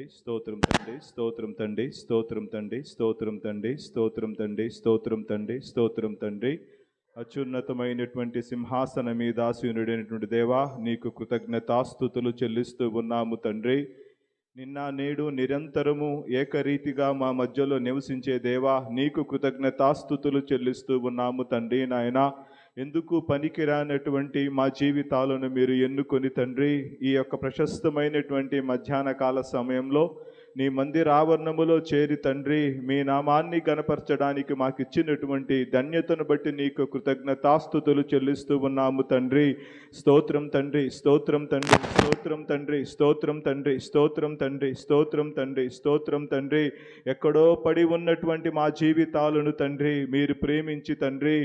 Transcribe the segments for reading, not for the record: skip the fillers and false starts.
తండ్రి, స్తోత్రం తండ్రి, స్తోత్రం తండ్రి, స్తోత్రం తండ్రి, స్తోత్రం తండ్రి, స్తోత్రం తండ్రి, స్తోత్రం తండ్రి, స్తోత్రం తండ్రి. అత్యున్నతమైనటువంటి సింహాసనం మీద ఆసీనుడైనటువంటి దేవా, నీకు కృతజ్ఞతాస్తుతులు చెల్లిస్తూ ఉన్నాము తండ్రి. నిన్న నేడు నిరంతరము ఏకరీతిగా మా మధ్యలో నివసించే దేవా, నీకు కృతజ్ఞతాస్తుతులు చెల్లిస్తూ ఉన్నాము తండ్రి. నాయన, ఎందుకు పనికిరానటువంటి మా జీవితాలను మీరు ఎన్నుకొని తండ్రి, ఈ యొక్క ప్రశస్తమైనటువంటి మధ్యాహ్న కాల సమయంలో నీ మందిర ఆవరణములో చేరి తండ్రి, మీ నామాన్ని గణపరచడానికి మాకు ఇచ్చినటువంటి ధన్యతను బట్టి నీకు కృతజ్ఞతాస్తుతులు చెల్లిస్తూ ఉన్నాము తండ్రి. స్తోత్రం తండ్రి, స్తోత్రం తండ్రి, స్తోత్రం తండ్రి, స్తోత్రం తండ్రి, స్తోత్రం తండ్రి, స్తోత్రం తండ్రి, స్తోత్రం తండ్రి. ఎక్కడో పడి ఉన్నటువంటి మా జీవితాలను తండ్రి మీరు ప్రేమించి తండ్రి,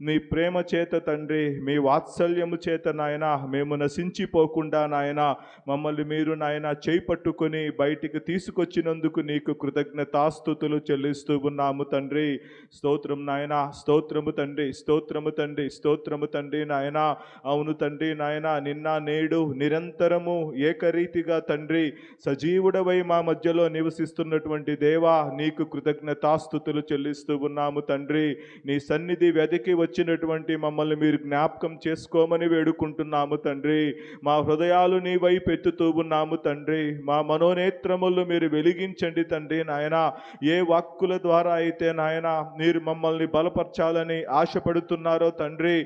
మీ ప్రేమ చేత తండ్రి, మీ వాత్సల్యము చేత నాయన మేము నశించిపోకుండా నాయన మమ్మల్ని మీరు నాయన చేపట్టుకొని బయటికి తీసుకొచ్చినందుకు నీకు కృతజ్ఞతాస్తుతులు చెల్లిస్తూ ఉన్నాము తండ్రి. స్తోత్రం నాయన, స్తోత్రము తండ్రి, స్తోత్రము తండ్రి, స్తోత్రము తండ్రి. నాయన, అవును తండ్రి నాయన, నిన్న నేడు నిరంతరము ఏకరీతిగా తండ్రి సజీవుడవై మా మధ్యలో నివసిస్తున్నటువంటి దేవా, నీకు కృతజ్ఞతాస్తుతులు చెల్లిస్తూ ఉన్నాము తండ్రి. నీ సన్నిధి వెతికి వచ్చినటువంటి మమ్మల్ని మీరు జ్ఞాపకం చేసుకోమని వేడుకుంటున్నాము తండ్రి. మా హృదయాలు నీ వైపు ఎత్తుతూ ఉన్నాము తండ్రి. మా మనోనేత్రములు మీరు వెలిగించండి తండ్రి. నాయన, ఏ వాక్కుల ద్వారా అయితే నాయన మీరు మమ్మల్ని బలపరచాలని ఆశపడుతున్నారో తండ్రి,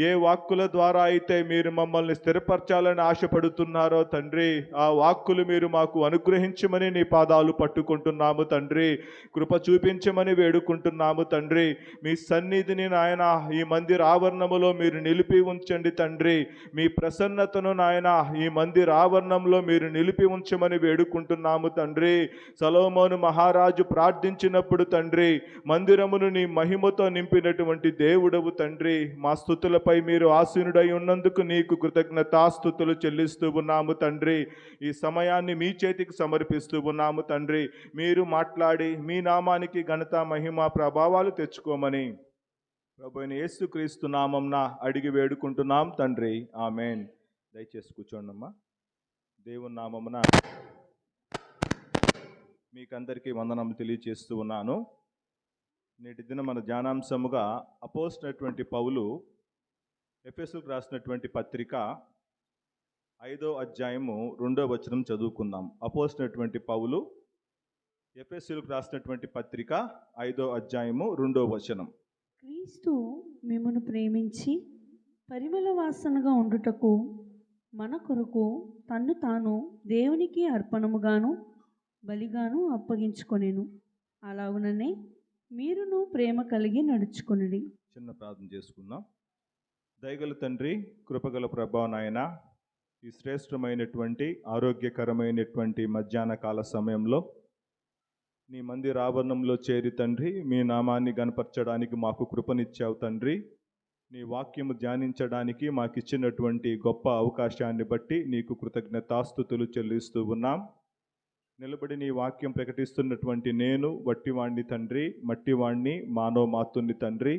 ఏ వాక్కుల ద్వారా అయితే మీరు మమ్మల్ని స్థిరపరచాలని ఆశపడుతున్నారో తండ్రి, ఆ వాక్కులు మీరు మాకు అనుగ్రహించమని నీ పాదాలు పట్టుకుంటున్నాము తండ్రి. కృప చూపించమని వేడుకుంటున్నాము తండ్రి. మీ సన్నిధిని నాయన ఈ మందిర ఆవరణములో మీరు నిలిపి ఉంచండి తండ్రి. మీ ప్రసన్నతను నాయన ఈ మందిర ఆవరణంలో మీరు నిలిపి ఉంచమని వేడుకుంటున్నాము తండ్రి. సొలొమోను మహారాజు ప్రార్థించినప్పుడు తండ్రి, మందిరమును నీ మహిమతో నింపినటువంటి దేవుడవు తండ్రి. మా స్తుతులపై మీరు ఆసీనుడై ఉన్నందుకు నీకు కృతజ్ఞతాస్తుతులు చెల్లిస్తూ ఉన్నాము తండ్రి. ఈ సమయాన్ని మీ చేతికి సమర్పిస్తూ ఉన్నాము తండ్రి. మీరు మాట్లాడి మీ నామానికి ఘనత, మహిమ, ప్రభావాలు తెచ్చుకోమని ప్రభువైన యేసుక్రీస్తు నామంన అడిగి వేడుకుంటున్నాం తండ్రి. ఆమేన్. దయచేసి కూర్చోండమ్మా. దేవుని నామమున మీకందరికీ వందనములు తెలియజేస్తూ ఉన్నాను. నేటి దిన మన ధ్యానాంశముగా అపోస్తలుడైనటువంటి పౌలు ఎఫెసీయులకు రాసినటువంటి పత్రిక 5వ అధ్యాయము 2వ వచనం చదువుకుందాం. అపోస్తలుడైనటువంటి పౌలు ఎఫెసీయులకు రాసినటువంటి పత్రిక 5వ అధ్యాయము 2వ వచనం. క్రీస్తు మిమ్మును ప్రేమించి పరిమళ వాసనగా ఉండుటకు మన కొరకు తన్ను తాను దేవునికి అర్పణముగాను బలిగాను అప్పగించుకొనెను. అలాగుననే మీరును ప్రేమ కలిగి నడుచుకొనుడి. చిన్న ప్రార్థన చేసుకుందాం. దయగల తండ్రి, కృపగల ప్రభావ నాయన, ఈ శ్రేష్టమైనటువంటి ఆరోగ్యకరమైనటువంటి మధ్యాహ్న కాల సమయంలో నీ మందిర ఆవరణంలో చేరి తండ్రి, మీ నామాన్ని గణపరచడానికి మాకు కృపనిచ్చావు తండ్రి. నీ వాక్యము ధ్యానించడానికి మాకు ఇచ్చినటువంటి గొప్ప అవకాశాన్ని బట్టి నీకు కృతజ్ఞతాస్తుతులు చెల్లిస్తూ ఉన్నాం. నిలబడి నీ వాక్యం ప్రకటిస్తున్నటువంటి నేను వట్టివాణ్ణి తండ్రి, మట్టివాణ్ణి, మానవ మాతుని తండ్రి.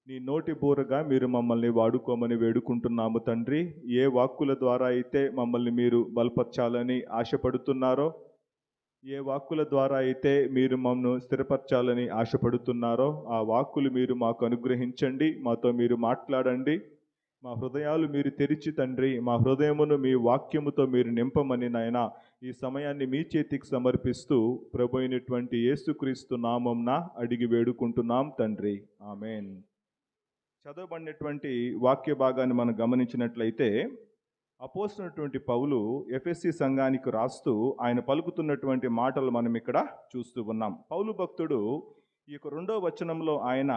నీ నోటి బూరగా మీరు మమ్మల్ని వాడుకోమని వేడుకుంటున్నాము తండ్రి. ఏ వాక్కుల ద్వారా అయితే మమ్మల్ని మీరు బలపరచాలని ఆశపడుతున్నారో, ఏ వాక్కుల ద్వారా అయితే మీరు మమ్మల్ని స్థిరపరచాలని ఆశపడుతున్నారో ఆ వాక్కులు మీరు మాకు అనుగ్రహించండి. మాతో మీరు మాట్లాడండి. మా హృదయాలు మీరు తెరిచి తండ్రి, మా హృదయమును మీ వాక్యముతో మీరు నింపమని నాయన ఈ సమయాన్ని మీ చేతికి సమర్పిస్తూ ప్రభు అయినటువంటి యేసుక్రీస్తు నామంన అడిగి వేడుకుంటున్నాం తండ్రి. ఆమేన్. చదవబడినటువంటి వాక్య భాగాన్ని మనం గమనించినట్లయితే, అపోస్తలుడైనటువంటి పౌలు ఎఫెసీ సంఘానికి రాస్తూ ఆయన పలుకుతున్నటువంటి మాటలు మనం ఇక్కడ చూస్తూ ఉన్నాం. పౌలు భక్తుడు ఈ యొక్క 2వ వచనంలో ఆయన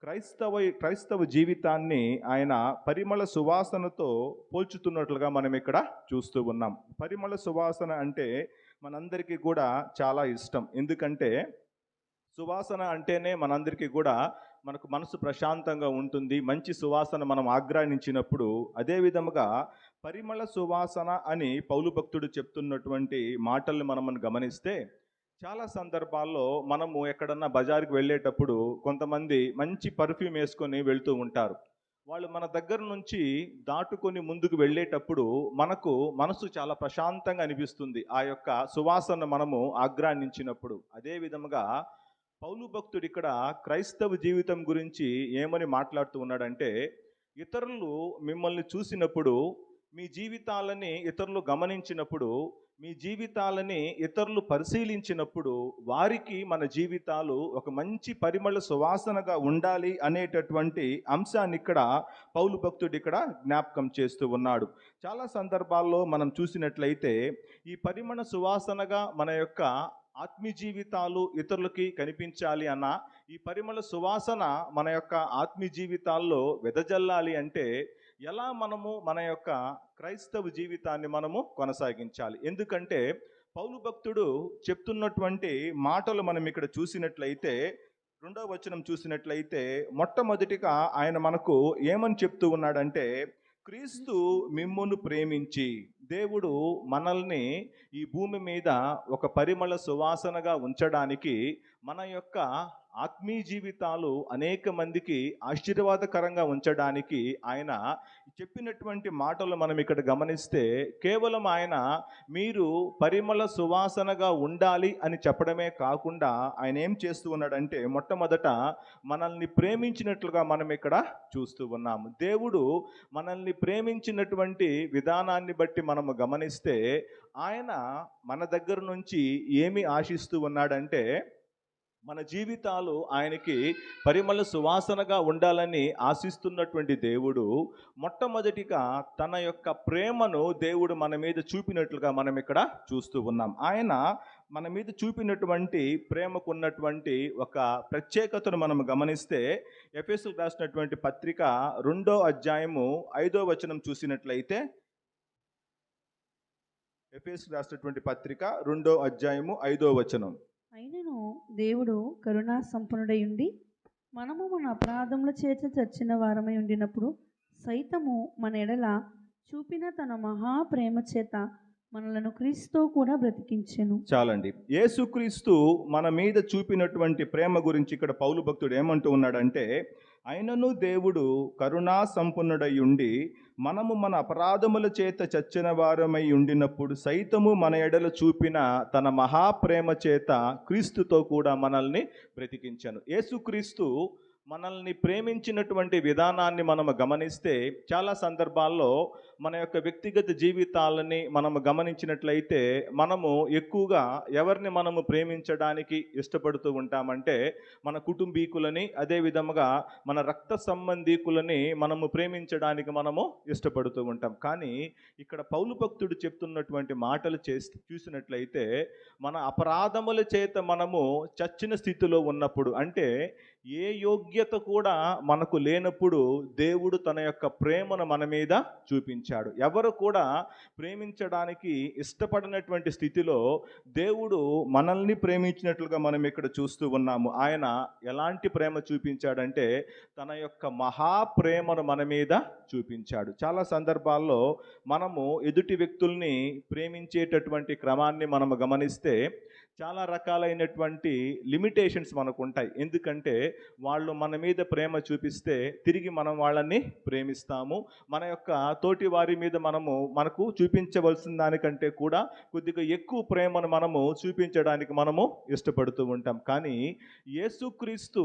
క్రైస్తవ జీవితాన్ని ఆయన పరిమళ సువాసనతో పోల్చుతున్నట్లుగా మనం ఇక్కడ చూస్తూ ఉన్నాం. పరిమళ సువాసన అంటే మనందరికీ కూడా చాలా ఇష్టం. ఎందుకంటే సువాసన అంటేనే మనందరికీ కూడా మనకు మనసు ప్రశాంతంగా ఉంటుంది. మంచి సువాసన మనం ఆగ్రహించినప్పుడు, అదే విధముగా పరిమళ సువాసన అని పౌలు భక్తుడు చెప్తున్నటువంటి మాటల్ని మనం గమనిస్తే, చాలా సందర్భాల్లో మనము ఎక్కడన్నా బజార్కి వెళ్ళేటప్పుడు కొంతమంది మంచి పర్ఫ్యూమ్ వేసుకొని వెళ్తూ ఉంటారు. వాళ్ళు మన దగ్గర నుంచి దాటుకొని ముందుకు వెళ్ళేటప్పుడు మనకు మనసు చాలా ప్రశాంతంగా అనిపిస్తుంది. ఆ యొక్క సువాసన మనము ఆఘ్రానించినప్పుడు. అదే విధముగా పౌలు భక్తుడు ఇక్కడ క్రైస్తవ జీవితం గురించి ఏమని మాట్లాడుతూ ఉన్నాడంటే, ఇతరులు మిమ్మల్ని చూసినప్పుడు, మీ జీవితాలని ఇతరులు గమనించినప్పుడు, మీ జీవితాలని ఇతరులు పరిశీలించినప్పుడు, వారికి మన జీవితాలు ఒక మంచి పరిమళ సువాసనగా ఉండాలి అనేటటువంటి అంశాన్ని ఇక్కడ పౌలు భక్తుడు ఇక్కడ జ్ఞాపకం చేస్తూ ఉన్నాడు. చాలా సందర్భాల్లో మనం చూసినట్లయితే ఈ పరిమళ సువాసనగా మన యొక్క ఆత్మీయ జీవితాలు ఇతరులకి కనిపించాలి అన్న, ఈ పరిమళ సువాసన మన యొక్క ఆత్మీయ జీవితాల్లో వెదజల్లాలి అంటే ఎలా మనము మన యొక్క క్రైస్తవ జీవితాన్ని మనము కొనసాగించాలి. ఎందుకంటే పౌలు భక్తుడు చెప్తున్నటువంటి మాటలు మనం ఇక్కడ చూసినట్లయితే, 2వ వచనం చూసినట్లయితే, మొట్టమొదటిగా ఆయన మనకు ఏమని చెప్తూ ఉన్నాడంటే, క్రీస్తు మిమ్మును ప్రేమించి, దేవుడు మనల్ని ఈ భూమి మీద ఒక పరిమళ సువాసనగా ఉంచడానికి, మన యొక్క ఆత్మీయ జీవితాలు అనేక మందికి ఆశీర్వాదకరంగా ఉంచడానికి ఆయన చెప్పినటువంటి మాటలు మనం ఇక్కడ గమనిస్తే, కేవలం ఆయన మీరు పరిమళ సువాసనగా ఉండాలి అని చెప్పడమే కాకుండా ఆయన ఏం చేస్తూ ఉన్నాడంటే, మొట్టమొదట మనల్ని ప్రేమించినట్లుగా మనం ఇక్కడ చూస్తూ ఉన్నాము. దేవుడు మనల్ని ప్రేమించినటువంటి విధానాన్ని బట్టి మనము గమనిస్తే, ఆయన మన దగ్గర నుంచి ఏమి ఆశిస్తూ ఉన్నాడంటే, మన జీవితాలు ఆయనకి పరిమళ సువాసనగా ఉండాలని ఆశిస్తున్నటువంటి దేవుడు మొట్టమొదటిగా తన యొక్క ప్రేమను దేవుడు మన మీద చూపినట్లుగా మనం ఇక్కడ చూస్తూ ఉన్నాం. ఆయన మన మీద చూపినటువంటి ప్రేమకు ఉన్నటువంటి ఒక ప్రత్యేకతను మనం గమనిస్తే, ఎఫెసీయులకు రాసినటువంటి పత్రిక 2వ అధ్యాయము 5వ వచనం చూసినట్లయితే, ఎఫెసీయులకు రాసినటువంటి పత్రిక 2వ అధ్యాయము 5వ వచనం, అయినను దేవుడు కరుణా సంపన్నుడై ఉండి, మనము మన అపరాధముల చేత చచ్చిన వారమై ఉండినప్పుడు సైతము మన ఎడల చూపిన తన మహాప్రేమ చేత మనలను క్రీస్తుతో కూడా బ్రతికించెను. చాలండి. యేసుక్రీస్తు మన మీద చూపినటువంటి ప్రేమ గురించి ఇక్కడ పౌలు భక్తుడు ఏమంటూ ఉన్నాడంటే, అయినను దేవుడు కరుణా సంపన్నుడై ఉండి, మనము మన అపరాధముల చేత చచ్చిన వారమై ఉండినప్పుడు సైతము మన ఎడల చూపిన తన మహాప్రేమ చేత క్రీస్తుతో కూడా మనల్ని బ్రతికించెను. యేసుక్రీస్తు మనల్ని ప్రేమించినటువంటి విధానాన్ని మనము గమనిస్తే, చాలా సందర్భాల్లో మన యొక్క వ్యక్తిగత జీవితాలని మనము గమనించినట్లయితే, మనము ఎక్కువగా ఎవరిని మనము ప్రేమించడానికి ఇష్టపడుతూ ఉంటామంటే, మన కుటుంబీకులని, అదే విధముగా మన రక్త సంబంధీకులని మనము ప్రేమించడానికి మనము ఇష్టపడుతూ ఉంటాం. కానీ ఇక్కడ పౌలు భక్తుడు చెప్తున్నటువంటి మాటలు చూసినట్లయితే, మన అపరాధముల చేత మనము చచ్చిన స్థితిలో ఉన్నప్పుడు, అంటే ఏ యోగ్యత కూడా మనకు లేనప్పుడు దేవుడు తన యొక్క ప్రేమను మన మీద చూపించాడు. ఎవరు కూడా ప్రేమించడానికి ఇష్టపడినటువంటి స్థితిలో దేవుడు మనల్ని ప్రేమించినట్లుగా మనం ఇక్కడ చూస్తూ ఉన్నాము. ఆయన ఎలాంటి ప్రేమ చూపించాడంటే, తన యొక్క మహాప్రేమను మన మీద చూపించాడు. చాలా సందర్భాల్లో మనము ఎదుటి వ్యక్తుల్ని ప్రేమించేటటువంటి క్రమాన్ని మనము గమనిస్తే, చాలా రకాలైనటువంటి లిమిటేషన్స్ మనకు ఉంటాయి. ఎందుకంటే వాళ్ళు మన మీద ప్రేమ చూపిస్తే తిరిగి మనం వాళ్ళని ప్రేమిస్తాము. మన యొక్క తోటి వారి మీద మనకు చూపించవలసిన దానికంటే కూడా కొద్దిగా ఎక్కువ ప్రేమను మనము చూపించడానికి మనము ఇష్టపడుతూ ఉంటాం. కానీ యేసుక్రీస్తు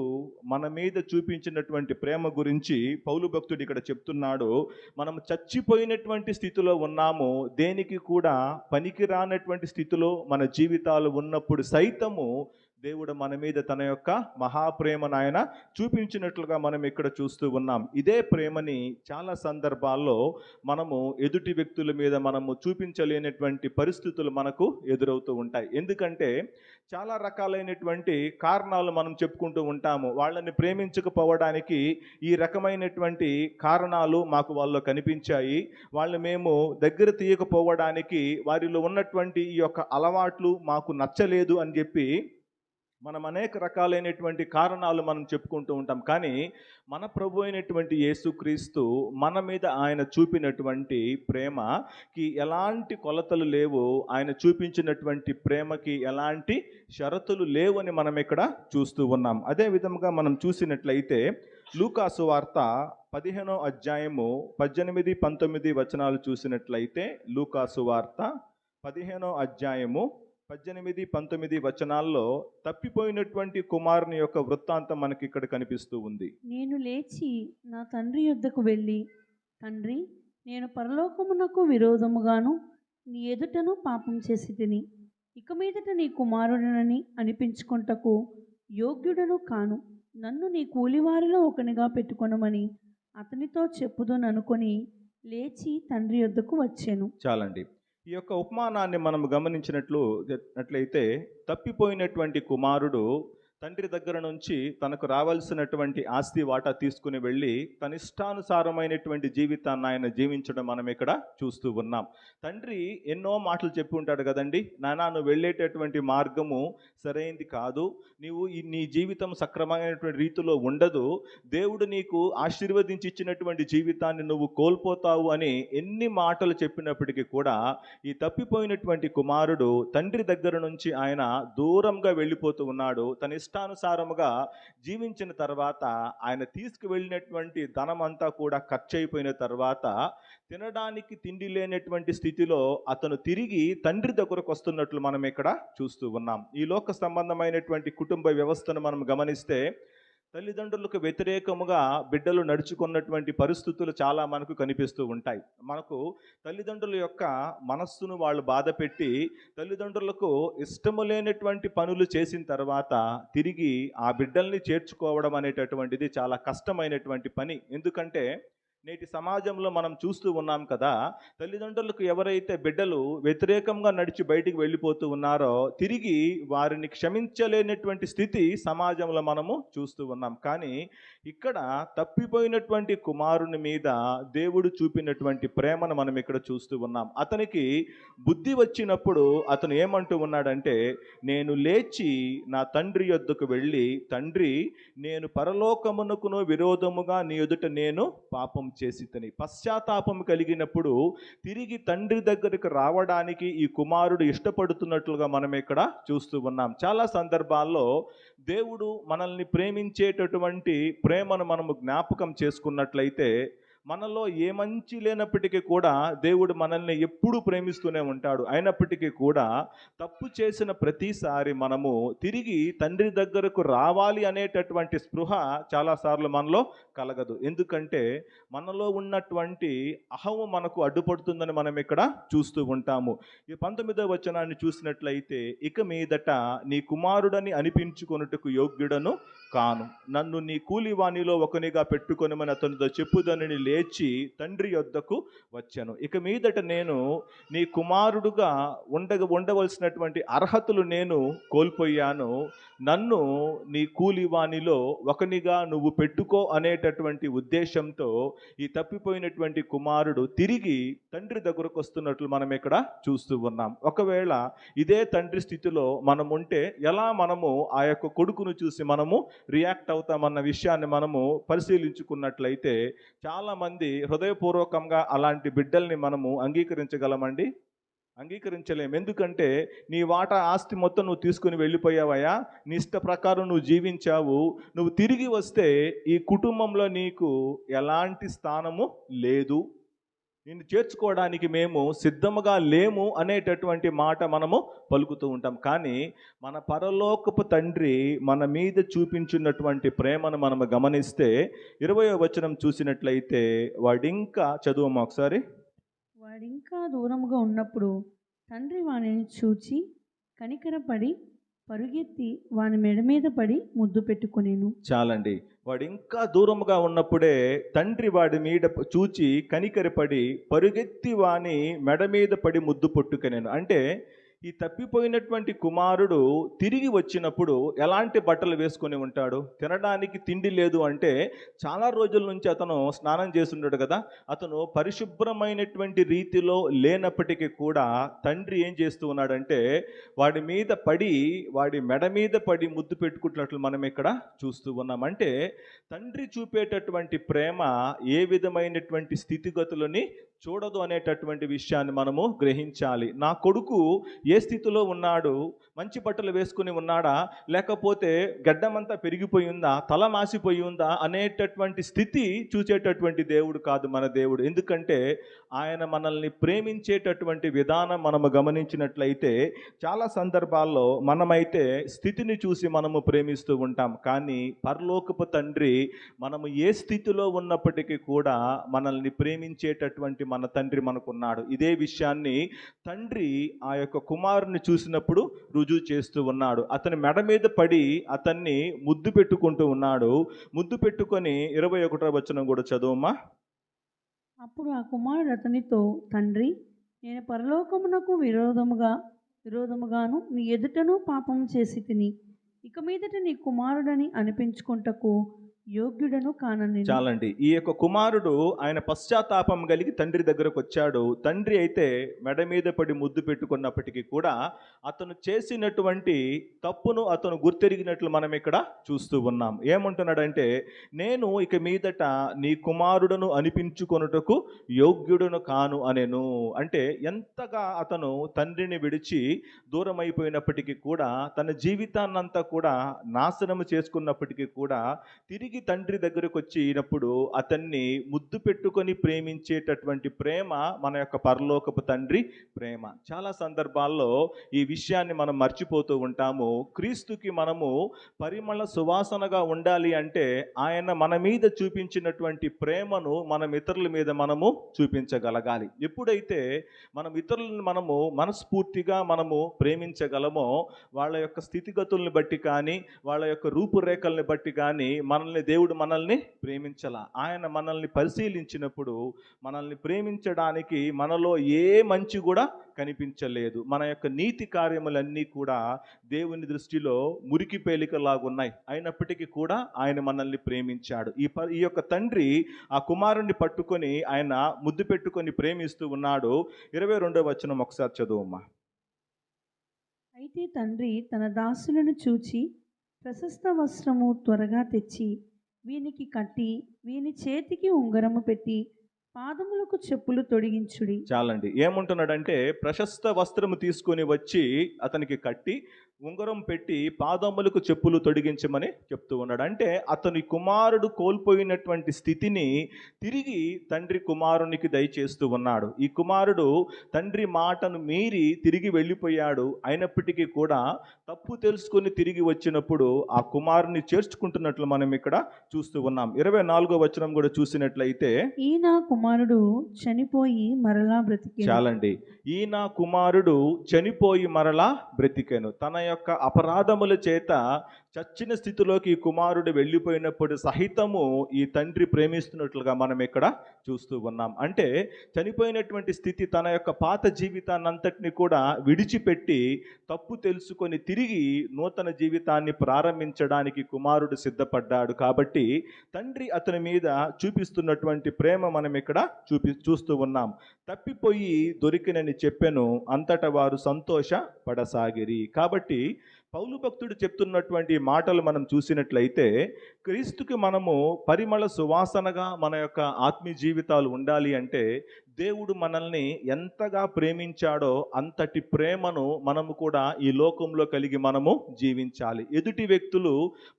మన మీద చూపించినటువంటి ప్రేమ గురించి పౌలు భక్తుడు ఇక్కడ చెప్తున్నాడు. మనం చచ్చిపోయినటువంటి స్థితిలో ఉన్నాము, దేనికి కూడా పనికి రానటువంటి స్థితిలో మన జీవితాలు ఉన్నప్పుడు సైతము దేవుడు మన మీద తన యొక్క మహాప్రేమను ఆయన చూపించినట్లుగా మనం ఇక్కడ చూస్తూ ఉన్నాం. ఇదే ప్రేమని చాలా సందర్భాల్లో మనము ఎదుటి వ్యక్తుల మీద మనము చూపించలేనటువంటి పరిస్థితులు మనకు ఎదురవుతూ ఉంటాయి. ఎందుకంటే చాలా రకాలైనటువంటి కారణాలు మనం చెప్పుకుంటూ ఉంటాము. వాళ్ళని ప్రేమించకపోవడానికి ఈ రకమైనటువంటి కారణాలు మాకు వాళ్ళు కనిపించాయి, వాళ్ళు మేము దగ్గర తీయకపోవడానికి వారిలో ఉన్నటువంటి ఈ యొక్క అలవాట్లు మాకు నచ్చలేదు అని చెప్పి మనం అనేక రకాలైనటువంటి కారణాలు మనం చెప్పుకుంటూ ఉంటాం. కానీ మన ప్రభు అయినటువంటి యేసుక్రీస్తు మన మీద ఆయన చూపినటువంటి ప్రేమకి ఎలాంటి కొలతలు లేవు, ఆయన చూపించినటువంటి ప్రేమకి ఎలాంటి షరతులు లేవు అని మనం ఇక్కడ చూస్తూ ఉన్నాం. అదే విధంగా మనం చూసినట్లయితే లూకాసు వార్త 15వ అధ్యాయము 18, 19 వచనాలు చూసినట్లయితే, లూకాసు వార్త 15వ అధ్యాయము 18, 19 వచనాల్లో తప్పిపోయినటువంటి కుమారుని యొక్క వృత్తాంతం మనకి ఇక్కడ కనిపిస్తూ ఉంది. నేను లేచి నా తండ్రి యొద్దకు వెళ్ళి, తండ్రి, నేను పరలోకమునకు విరోధముగాను నీ ఎదుటను పాపం చేసి తిని, ఇక మీదట నీ కుమారుడనని అనిపించుకొనుటకు యోగ్యుడను కాను, నన్ను నీ కూలివారిలో ఒకనిగా పెట్టుకొనమని అతనితో చెప్పుదుననుకొని లేచి తండ్రి యొద్దకు వచ్చాను. చాలండి. ఈ యొక్క ఉపమానాన్ని మనం గమనించినట్లయితే, తప్పిపోయినటువంటి కుమారుడు తండ్రి దగ్గర నుంచి తనకు రావాల్సినటువంటి ఆస్తి వాటా తీసుకుని వెళ్ళి తన ఇష్టానుసారమైనటువంటి జీవితాన్ని ఆయన జీవించడం మనం ఇక్కడ చూస్తూ ఉన్నాం. తండ్రి ఎన్నో మాటలు చెప్పి ఉంటాడు కదండి, నాన్న నువ్వు వెళ్ళేటటువంటి మార్గము సరైంది కాదు, నీవు నీ జీవితం సక్రమమైనటువంటి రీతిలో ఉండదు, దేవుడు నీకు ఆశీర్వదించి ఇచ్చినటువంటి జీవితాన్ని నువ్వు కోల్పోతావు అని ఎన్ని మాటలు చెప్పినప్పటికీ కూడా ఈ తప్పిపోయినటువంటి కుమారుడు తండ్రి దగ్గర నుంచి ఆయన దూరంగా వెళ్ళిపోతూ ఉన్నాడు. తన ఇష్టానుసారముగా జీవించిన తర్వాత ఆయన తీసుకువెళ్ళినటువంటి ధనం అంతా కూడా ఖర్చు అయిపోయిన తర్వాత తినడానికి తిండి లేనటువంటి స్థితిలో అతను తిరిగి తండ్రి దగ్గరకు వస్తున్నట్లు మనం ఇక్కడ చూస్తూ ఉన్నాం. ఈ లోక సంబంధమైనటువంటి కుటుంబ వ్యవస్థను మనం గమనిస్తే తల్లిదండ్రులకు వ్యతిరేకముగా బిడ్డలు నడుచుకున్నటువంటి పరిస్థితులు చాలా మనకు కనిపిస్తూ ఉంటాయి. మనకు తల్లిదండ్రుల యొక్క మనస్సును వాళ్ళు బాధపెట్టి తల్లిదండ్రులకు ఇష్టము లేనటువంటి పనులు చేసిన తర్వాత తిరిగి ఆ బిడ్డల్ని చేర్చుకోవడం అనేటటువంటిది చాలా కష్టమైనటువంటి పని. ఎందుకంటే నేటి సమాజంలో మనం చూస్తూ ఉన్నాం కదా, తల్లిదండ్రులకు ఎవరైతే బిడ్డలు వ్యతిరేకంగా నడిచి బయటికి వెళ్ళిపోతూ ఉన్నారో తిరిగి వారిని క్షమించలేనటువంటి స్థితి సమాజంలో మనము చూస్తూ ఉన్నాం. కానీ ఇక్కడ తప్పిపోయినటువంటి కుమారుని మీద దేవుడు చూపినటువంటి ప్రేమను మనం ఇక్కడ చూస్తూ ఉన్నాం. అతనికి బుద్ధి వచ్చినప్పుడు అతను ఏమంటూ ఉన్నాడంటే, నేను లేచి నా తండ్రి యొద్దకు వెళ్ళి, తండ్రి, నేను పరలోకమునకును విరోధముగా నీ ఎదుట నేను పాపం చేసి తిని, పశ్చాత్తాపం కలిగినప్పుడు తిరిగి తండ్రి దగ్గరికి రావడానికి ఈ కుమారుడు ఇష్టపడుతున్నట్లుగా మనం ఇక్కడ చూస్తూ ఉన్నాం. చాలా సందర్భాల్లో దేవుడు మనల్ని ప్రేమించేటటువంటి ప్రేమను మనము జ్ఞాపకం చేసుకున్నట్లయితే మనలో ఏ మంచి లేనప్పటికీ కూడా దేవుడు మనల్ని ఎప్పుడూ ప్రేమిస్తూనే ఉంటాడు. అయినప్పటికీ కూడా తప్పు చేసిన ప్రతిసారి మనము తిరిగి తండ్రి దగ్గరకు రావాలి అనేటటువంటి స్పృహ చాలాసార్లు మనలో కలగదు. ఎందుకంటే మనలో ఉన్నటువంటి అహము మనకు అడ్డుపడుతుందని మనం ఇక్కడ చూస్తూ ఉంటాము. ఈ 19వ వచనాన్ని చూసినట్లయితే, ఇక మీదట నీ కుమారుడని అనిపించుకొనుటకు యోగ్యుడను కాను, నన్ను నీ కూలివానిలో ఒకనిగా పెట్టుకొనమని అతనితో చెప్పుదని లేచి తండ్రి యొద్దకు వచ్చాను. ఇక మీదట నేను నీ కుమారుడుగా ఉండవలసినటువంటి అర్హతలు నేను కోల్పోయాను, నన్ను నీ కూలివానిలో ఒకనిగా నువ్వు పెట్టుకో అనేటటువంటి ఉద్దేశంతో ఈ తప్పిపోయినటువంటి కుమారుడు తిరిగి తండ్రి దగ్గరకు వస్తున్నట్లు మనం ఇక్కడ చూస్తూ ఉన్నాం. ఒకవేళ ఇదే తండ్రి స్థితిలో మనం ఉంటే ఎలా మనము ఆ యొక్క కొడుకును చూసి మనము రియాక్ట్ అవుతామన్న విషయాన్ని మనము పరిశీలించుకున్నట్లయితే చాలామంది హృదయపూర్వకంగా అలాంటి బిడ్డల్ని మనము అంగీకరించగలమండి? అంగీకరించలేం. ఎందుకంటే నీ వాటా ఆస్తి మొత్తం నువ్వు తీసుకుని వెళ్ళిపోయావయ్యా, నీ ఇష్ట ప్రకారం నువ్వు జీవించావు, నువ్వు తిరిగి వస్తే ఈ కుటుంబంలో నీకు ఎలాంటి స్థానము లేదు, నిన్ను చేర్చుకోవడానికి మేము సిద్ధముగా లేము అనేటటువంటి మాట మనము పలుకుతూ ఉంటాం. కానీ మన పరలోకపు తండ్రి మన మీద చూపించినటువంటి ప్రేమను మనము గమనిస్తే 20వ వచనం చూసినట్లయితే, వాడింకా చదువమ్మా ఒకసారి. వాడింకా దూరముగా ఉన్నప్పుడు తండ్రి వానిని చూచి కనికరపడి పరుగెత్తి వాని మెడ మీద పడి ముద్దు పెట్టుకొనేను. చాలండి. వాడు ఇంకా దూరముగా ఉన్నప్పుడే తండ్రి వాడి మీద చూచి కనికరపడి పరుగెత్తి వాని మెడ మీద పడి ముద్దు పెట్టుకొనేను. అంటే ఈ తప్పిపోయినటువంటి కుమారుడు తిరిగి వచ్చినప్పుడు ఎలాంటి బట్టలు వేసుకొని ఉంటాడు? తినడానికి తిండి లేదు అంటే చాలా రోజుల నుంచి అతను స్నానం చేస్తుంటాడు కదా, అతను పరిశుభ్రమైనటువంటి రీతిలో లేనప్పటికీ కూడా తండ్రి ఏం చేస్తూ ఉన్నాడంటే వాడి మీద పడి వాడి మెడ మీద పడి ముద్దు పెట్టుకుంటున్నట్లు మనం ఇక్కడ చూస్తూ ఉన్నాం. అంటే తండ్రి చూపేటటువంటి ప్రేమ ఏ విధమైనటువంటి స్థితిగతులని చూడదు అనేటటువంటి విషయాన్ని మనము గ్రహించాలి. నా కొడుకు ఏ స్థితిలో ఉన్నాడు, మంచి బట్టలు వేసుకుని ఉన్నాడా, లేకపోతే గడ్డమంతా పెరిగిపోయి ఉందా, తల మాసిపోయి ఉందా అనేటటువంటి స్థితి చూసేటటువంటి దేవుడు కాదు మన దేవుడు. ఎందుకంటే ఆయన మనల్ని ప్రేమించేటటువంటి విధానం మనము గమనించినట్లయితే చాలా సందర్భాల్లో మనమైతే స్థితిని చూసి మనము ప్రేమిస్తూ ఉంటాం. కానీ పరలోకపు తండ్రి మనము ఏ స్థితిలో ఉన్నప్పటికీ కూడా మనల్ని ప్రేమించేటటువంటి మన తండ్రి మనకున్నాడు. ఇదే విషయాన్ని తండ్రి ఆ యొక్క కుమారుని చూసినప్పుడు రుజువు చేస్తూ ఉన్నాడు. అతని మెడ మీద పడి అతన్ని ముద్దు పెట్టుకుంటూ ఉన్నాడు. ముద్దు పెట్టుకొని 21వ వచనం కూడా చదువమ్మా. అప్పుడు ఆ కుమారుడు అతనితో, తండ్రి, నేను పరలోకమునకు విరోధముగాను నీ ఎదుటను పాపము చేసి తిని, ఇక మీదట నీ కుమారుడని అనిపించుకుంటకు యోగ్యుడను కానని. చాలండి. ఈ యొక్క కుమారుడు ఆయన పశ్చాత్తాపం కలిగి తండ్రి దగ్గరకు వచ్చాడు. తండ్రి అయితే మెడ మీద పడి ముద్దు పెట్టుకున్నప్పటికీ కూడా అతను చేసినటువంటి తప్పును అతను గుర్తెరిగినట్లు మనం ఇక్కడ చూస్తూ ఉన్నాం. ఏమంటున్నాడంటే, నేను ఇక మీదట నీ కుమారుడును అనిపించుకొనుటకు యోగ్యుడును కాను అనెను. అంటే ఎంతగా అతను తండ్రిని విడిచి దూరం అయిపోయినప్పటికీ కూడా, తన జీవితాన్నంతా కూడా నాశనము చేసుకున్నప్పటికీ కూడా తిరిగి తండ్రి దగ్గరకు వచ్చినప్పుడు అతన్ని ముద్దు పెట్టుకొని ప్రేమించేటటువంటి ప్రేమ మన యొక్క పరలోకపు తండ్రి ప్రేమ. చాలా సందర్భాల్లో ఈ విషయాన్ని మనం మర్చిపోతూ ఉంటాము. క్రీస్తుకి మనము పరిమళ సువాసనగా ఉండాలి అంటే ఆయన మన మీద చూపించినటువంటి ప్రేమను మనం ఇతరుల మీద మనము చూపించగలగాలి. ఎప్పుడైతే మనం ఇతరులను మనము మనస్ఫూర్తిగా మనము ప్రేమించగలమో, వాళ్ళ యొక్క స్థితిగతుల్ని బట్టి కానీ, వాళ్ళ యొక్క రూపురేఖల్ని బట్టి కానీ దేవుడు మనల్ని ప్రేమించాల. ఆయన మనల్ని పరిశీలించినప్పుడు మనల్ని ప్రేమించడానికి మనలో ఏ మంచి కూడా కనిపించలేదు. మన యొక్క నీతి కార్యములన్నీ కూడా దేవుని దృష్టిలో మురికి పేలికలాగున్నాయి. అయినప్పటికీ కూడా ఆయన మనల్ని ప్రేమించాడు. ఈ యొక్క తండ్రి ఆ కుమారుణ్ణి పట్టుకొని ఆయన ముద్దు పెట్టుకొని ప్రేమిస్తూ ఉన్నాడు. 22వ వచనం ఒకసారి చదువమ్మా. అయితే తండ్రి తన దాసులను చూచి ప్రశస్త వస్త్రము త్వరగా తెచ్చి వీనికి కట్టి, వీని చేతికి ఉంగరము పెట్టి, పాదములకు చెప్పులు తొడిగించుడి. చాలండి. ఏమంటున్నాడంటే, ప్రశస్త వస్త్రము తీసుకొని వచ్చి అతనికి కట్టి ఉంగరం పెట్టి పాదములకు చెప్పులు తొడిగించమని చెప్తూ ఉన్నాడు. అంటే అతని కుమారుడు కోల్పోయినటువంటి స్థితిని తిరిగి తండ్రి కుమారునికి దయచేస్తూ ఉన్నాడు. ఈ కుమారుడు తండ్రి మాటను మీరి తిరిగి వెళ్ళిపోయాడు. అయినప్పటికీ కూడా తప్పు తెలుసుకొని తిరిగి వచ్చినప్పుడు ఆ కుమారుని చేర్చుకుంటున్నట్లు మనం ఇక్కడ చూస్తూ ఉన్నాం. 24వ వచనం కూడా చూసినట్లయితే, ఈ నా కుమారుడు చనిపోయి మరలా బ్రతికెను. చాలండి. ఈ నా కుమారుడు చనిపోయి మరలా బ్రతికెను. తన యొక్క అపరాధముల చేత చచ్చిన స్థితిలోకి ఈ కుమారుడు వెళ్ళిపోయినప్పుడు సహితము ఈ తండ్రి ప్రేమిస్తున్నట్లుగా మనం ఇక్కడ చూస్తూ ఉన్నాం. అంటే చనిపోయినటువంటి స్థితి, తన యొక్క పాత జీవితాన్ని అంతటిని కూడా విడిచిపెట్టి తప్పు తెలుసుకొని తిరిగి నూతన జీవితాన్ని ప్రారంభించడానికి కుమారుడు సిద్ధపడ్డాడు. కాబట్టి తండ్రి అతని మీద చూపిస్తున్నటువంటి ప్రేమ మనం ఇక్కడ చూస్తూ ఉన్నాం. తప్పిపోయి దొరికినని చెప్పెను, అంతటా వారు సంతోష పడసాగిరి. కాబట్టి పౌలు భక్తుడు చెప్తున్నటువంటి మాటలు మనం చూసినట్లయితే, క్రీస్తుకి మనము పరిమళ సువాసనగా మన యొక్క ఆత్మీయ జీవితాలు ఉండాలి అంటే దేవుడు మనల్ని ఎంతగా ప్రేమించాడో అంతటి ప్రేమను మనము కూడా ఈ లోకంలో కలిగి మనము జీవించాలి. ఎదుటి వ్యక్తులు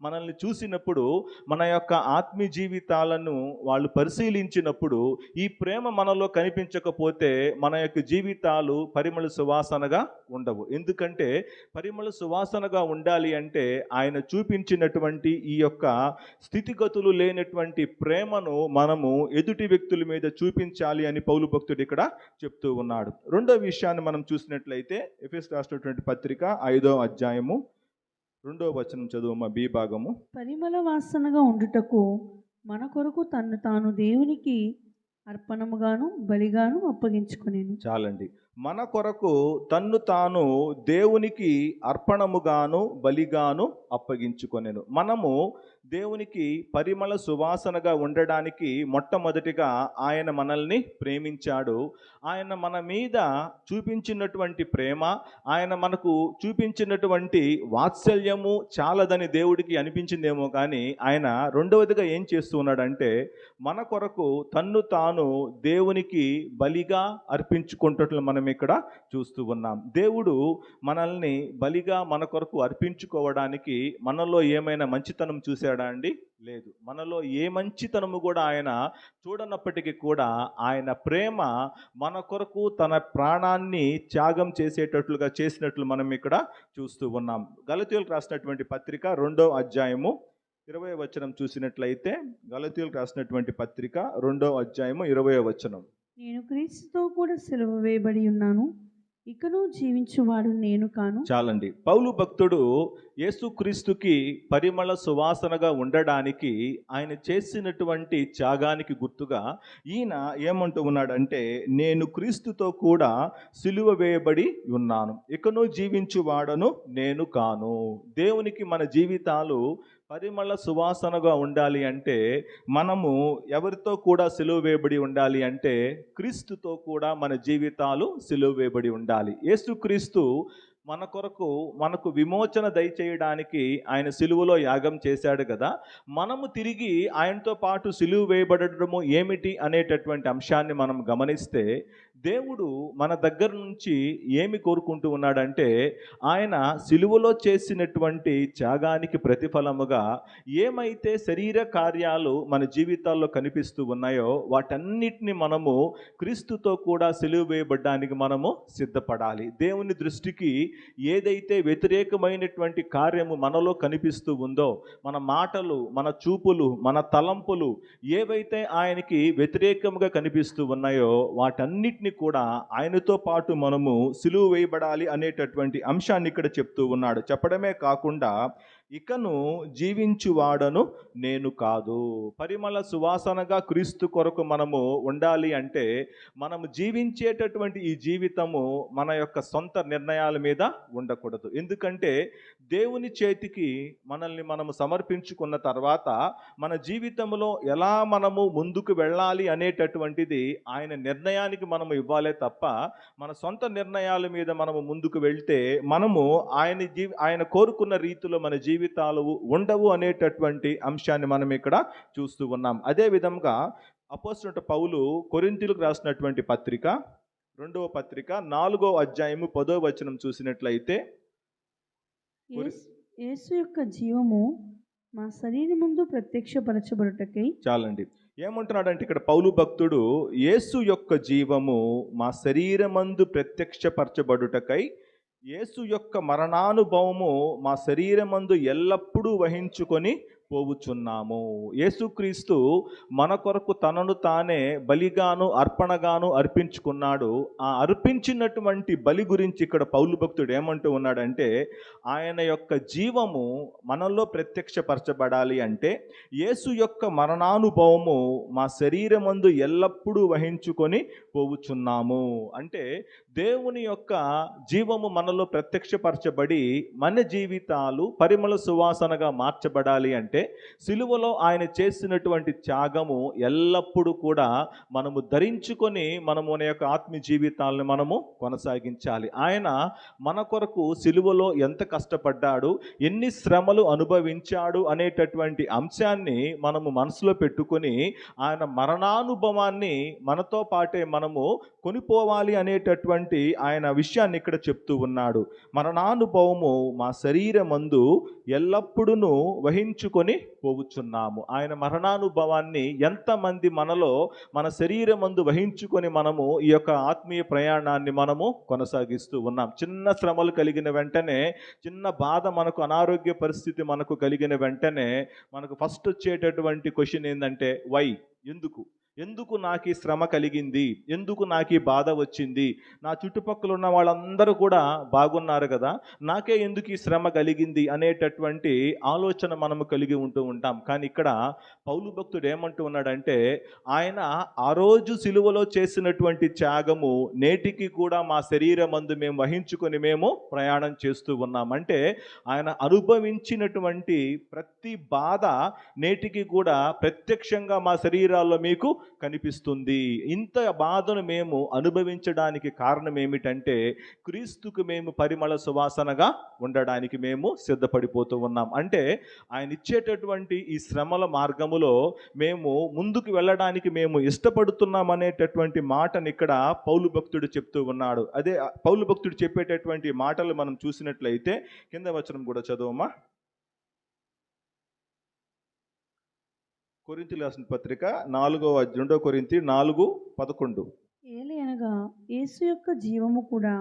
మనల్ని చూసినప్పుడు, మన యొక్క ఆత్మీయ జీవితాలను వాళ్ళు పరిశీలించినప్పుడు ఈ ప్రేమ మనలో కనిపించకపోతే మన యొక్క జీవితాలు పరిమళ సువాసనగా ఉండవు. ఎందుకంటే పరిమళ సువాసనగా ఉండాలి అంటే ఆయన చూపించినటువంటి ఈ యొక్క స్థితిగతులు లేనటువంటి ప్రేమను మనము ఎదుటి వ్యక్తుల మీద చూపించాలి అని పౌలు భక్తుడు ఇక్కడ చెప్తూ ఉన్నాడు. రెండో విషయాన్ని మనం చూసినట్లయితే, ఎఫెసు రాసినటువంటి పత్రిక 5వ అధ్యాయము 2వ వచనం చదువు బి భాగము. పరిమళ వాసనగా ఉండుటకు మన కొరకు తన్ను తాను దేవునికి అర్పణముగాను బలిగాను అప్పగించుకొనేను. చాలండి. మన కొరకు తన్ను తాను దేవునికి అర్పణముగాను బలిగాను అప్పగించుకొనెను. మనము దేవునికి పరిమళ సువాసనగా ఉండడానికి మొట్టమొదటిగా ఆయన మనల్ని ప్రేమించాడు. ఆయన మన మీద చూపించినటువంటి ప్రేమ, ఆయన మనకు చూపించినటువంటి వాత్సల్యము చాలదని దేవుడికి అనిపించిందేమో కానీ ఆయన రెండవదిగా ఏం చేస్తూ ఉన్నాడంటే మన కొరకు తన్ను తాను దేవునికి బలిగా అర్పించుకుంటున్నట్లు మనం ఇక్కడ చూస్తూ ఉన్నాం. దేవుడు మనల్ని బలిగా మన కొరకు అర్పించుకోవడానికి మనలో ఏమైనా మంచితనం చూశాడా అండి? లేదు. మనలో ఏ మంచితనము కూడా ఆయన చూడనప్పటికీ కూడా ఆయన ప్రేమ మన కొరకు తన ప్రాణాన్ని త్యాగం చేసేటట్లుగా చేసినట్లు మనం ఇక్కడ చూస్తూ ఉన్నాం. గలతీయులకు రాసినటువంటి పత్రిక 2వ అధ్యాయము 20వ వచనం చూసినట్లయితే, గలతీయులకు రాసినటువంటి పత్రిక 2వ అధ్యాయము 20వ వచనం. నేను క్రీస్తుతో కూడా సిలువ వేయబడి ఉన్నాను, ఇకను జీవించువాడు నేను కాను. చాలండి. పౌలు భక్తుడు యేసుక్రీస్తుకి పరిమళ సువాసనగా ఉండడానికి ఆయన చేసినటువంటి త్యాగానికి గుర్తుగా ఈయన ఏమంటూ ఉన్నాడంటే, నేను క్రీస్తుతో కూడా సిలువ వేయబడి ఉన్నాను, ఇకను జీవించువాడను నేను కాను. దేవునికి మన జీవితాలు పరిమళ సువాసనగా ఉండాలి అంటే మనము ఎవరితో కూడా సిలువ వేయబడి ఉండాలి అంటే క్రీస్తుతో కూడా మన జీవితాలు సిలువ వేయబడి ఉండాలి. యేసుక్రీస్తు మన కొరకు మనకు విమోచన దయచేయడానికి ఆయన సిలువలో యాగం చేశాడు కదా. మనము తిరిగి ఆయనతో పాటు సిలువ వేయబడము ఏమిటి అనేటటువంటి అంశాన్ని మనం గమనిస్తే దేవుడు మన దగ్గర నుంచి ఏమి కోరుకుంటూ ఉన్నాడంటే ఆయన సిలువలో చేసినటువంటి త్యాగానికి ప్రతిఫలముగా ఏమైతే శరీర కార్యాలు మన జీవితాల్లో కనిపిస్తూ ఉన్నాయో వాటన్నిటిని మనము క్రీస్తుతో కూడా సిలువ వేయబడ్డానికి మనము సిద్ధపడాలి. దేవుని దృష్టికి ఏదైతే వ్యతిరేకమైనటువంటి కార్యము మనలో కనిపిస్తూ ఉందో, మన మాటలు, మన చూపులు, మన తలంపులు ఏవైతే ఆయనకి వ్యతిరేకంగా కనిపిస్తూ ఉన్నాయో వాటన్నిటిని కూడా ఆయనతో పాటు మనము సిలువ వేయబడాలి అనేటటువంటి అంశాన్ని ఇక్కడ చెప్తూ ఉన్నాడు. చెప్పడమే కాకుండా ఇకను జీవించువాడను నేను కాదు. పరిమళ సువాసనగా క్రీస్తు కొరకు మనము ఉండాలి అంటే మనము జీవించేటటువంటి ఈ జీవితము మన యొక్క సొంత నిర్ణయాల మీద ఉండకూడదు. ఎందుకంటే దేవుని చేతికి మనల్ని మనము సమర్పించుకున్న తర్వాత మన జీవితంలో ఎలా మనము ముందుకు వెళ్ళాలి అనేటటువంటిది ఆయన నిర్ణయానికి మనము ఇవ్వాలే తప్ప మన సొంత నిర్ణయాల మీద మనము ముందుకు వెళ్తే మనము ఆయన కోరుకున్న రీతిలో మన జీవితాలు ఉండవు అనేటటువంటి అంశాన్ని మనం ఇక్కడ చూస్తూ ఉన్నాం. అదే విధంగా అపోస్తలుడైన పౌలు కొరింథీయులకు రాసినటువంటి పత్రిక 2వ పత్రిక 4వ అధ్యాయము 10వ వచనం చూసినట్లయితే, యేసు యొక్క జీవము మా శరీరమందు ప్రత్యక్షపరచబడుటకై. చాలండి. ఏమంటున్నాడంటే ఇక్కడ పౌలు భక్తుడు యేసు యొక్క జీవము మా శరీరమందు ప్రత్యక్షపరచబడుటకై యేసు యొక్క మరణానుభవము మా శరీరమందు ఎల్లప్పుడూ వహించుకొని పోవుచున్నాము. యేసుక్రీస్తు మన కొరకు తనను తానే బలిగాను అర్పణగాను అర్పించుకున్నాడు. ఆ అర్పించినటువంటి బలి గురించి ఇక్కడ పౌలు భక్తుడు ఏమంటూ ఉన్నాడంటే ఆయన యొక్క జీవము మనలో ప్రత్యక్షపరచబడాలి అంటే యేసు యొక్క మరణానుభవము మా శరీరమందు ఎల్లప్పుడూ వహించుకొని పోవుచున్నాము. అంటే దేవుని యొక్క జీవము మనలో ప్రత్యక్షపరచబడి మన జీవితాలు పరిమళ సువాసనగా మార్చబడాలి అంటే సిలువలో ఆయన చేసినటువంటి త్యాగము ఎల్లప్పుడూ కూడా మనము ధరించుకొని మనము మన యొక్క ఆత్మీయ జీవితాలను మనము కొనసాగించాలి. ఆయన మన కొరకు సిలువలో ఎంత కష్టపడ్డాడు, ఎన్ని శ్రమలు అనుభవించాడు అనేటటువంటి అంశాన్ని మనము మనసులో పెట్టుకొని ఆయన మరణానుభవాన్ని మనతో పాటే మనము కొనిపోవాలి అనేటటువంటి ఆయన విషయాన్ని ఇక్కడ చెప్తూ ఉన్నాడు. మరణానుభవము మా శరీరమందు ఎల్లప్పుడూ వహించుకొని పోవుచున్నాము. ఆయన మరణానుభవాన్ని ఎంతమంది మనలో మన శరీరమందు వహించుకొని మనము ఈ యొక్క ఆత్మీయ ప్రయాణాన్ని మనము కొనసాగిస్తూ ఉన్నాం. చిన్న శ్రమలు కలిగిన వెంటనే, చిన్న బాధ, మనకు అనారోగ్య పరిస్థితి మనకు కలిగిన వెంటనే మనకు ఫస్ట్ వచ్చేటటువంటి క్వశ్చన్ ఏంటంటే వై, ఎందుకు? ఎందుకు నాకు ఈ శ్రమ కలిగింది, ఎందుకు నాకు ఈ బాధ వచ్చింది, నా చుట్టుపక్కల ఉన్న వాళ్ళందరూ కూడా బాగున్నారు కదా, నాకే ఎందుకు ఈ శ్రమ కలిగింది అనేటటువంటి ఆలోచన మనము కలిగి ఉంటూ ఉంటాం. కానీ ఇక్కడ పౌలు భక్తుడు ఏమంటూ ఉన్నాడంటే, ఆయన ఆ రోజు సిలువలో చేసినటువంటి త్యాగము నేటికి కూడా మా శరీరమందు మేము వహించుకొని మేము ప్రయాణం చేస్తూ ఉన్నాం. అంటే ఆయన అనుభవించినటువంటి ప్రతి బాధ నేటికి కూడా ప్రత్యక్షంగా మా శరీరాల్లో మీకు కనిపిస్తుంది. ఇంత బాధను మేము అనుభవించడానికి కారణం ఏమిటంటే, క్రీస్తుకు మేము పరిమళ సువాసనగా ఉండడానికి మేము సిద్ధపడిపోతూ ఉన్నాం. అంటే ఆయన ఇచ్చేటటువంటి ఈ శ్రమల మార్గములో మేము ముందుకు వెళ్ళడానికి మేము ఇష్టపడుతున్నాం అనేటటువంటి మాటను ఇక్కడ పౌలు భక్తుడు చెప్తూ ఉన్నాడు. అదే పౌలు భక్తుడు చెప్పేటటువంటి మాటలు మనం చూసినట్లయితే కింద వచనం కూడా చదవమా. కొరింథీయులకు రాసిన పత్రిక 2 కొరింథీ 4:11. ఏలయనగా యేసు యొక్క జీవము కూడా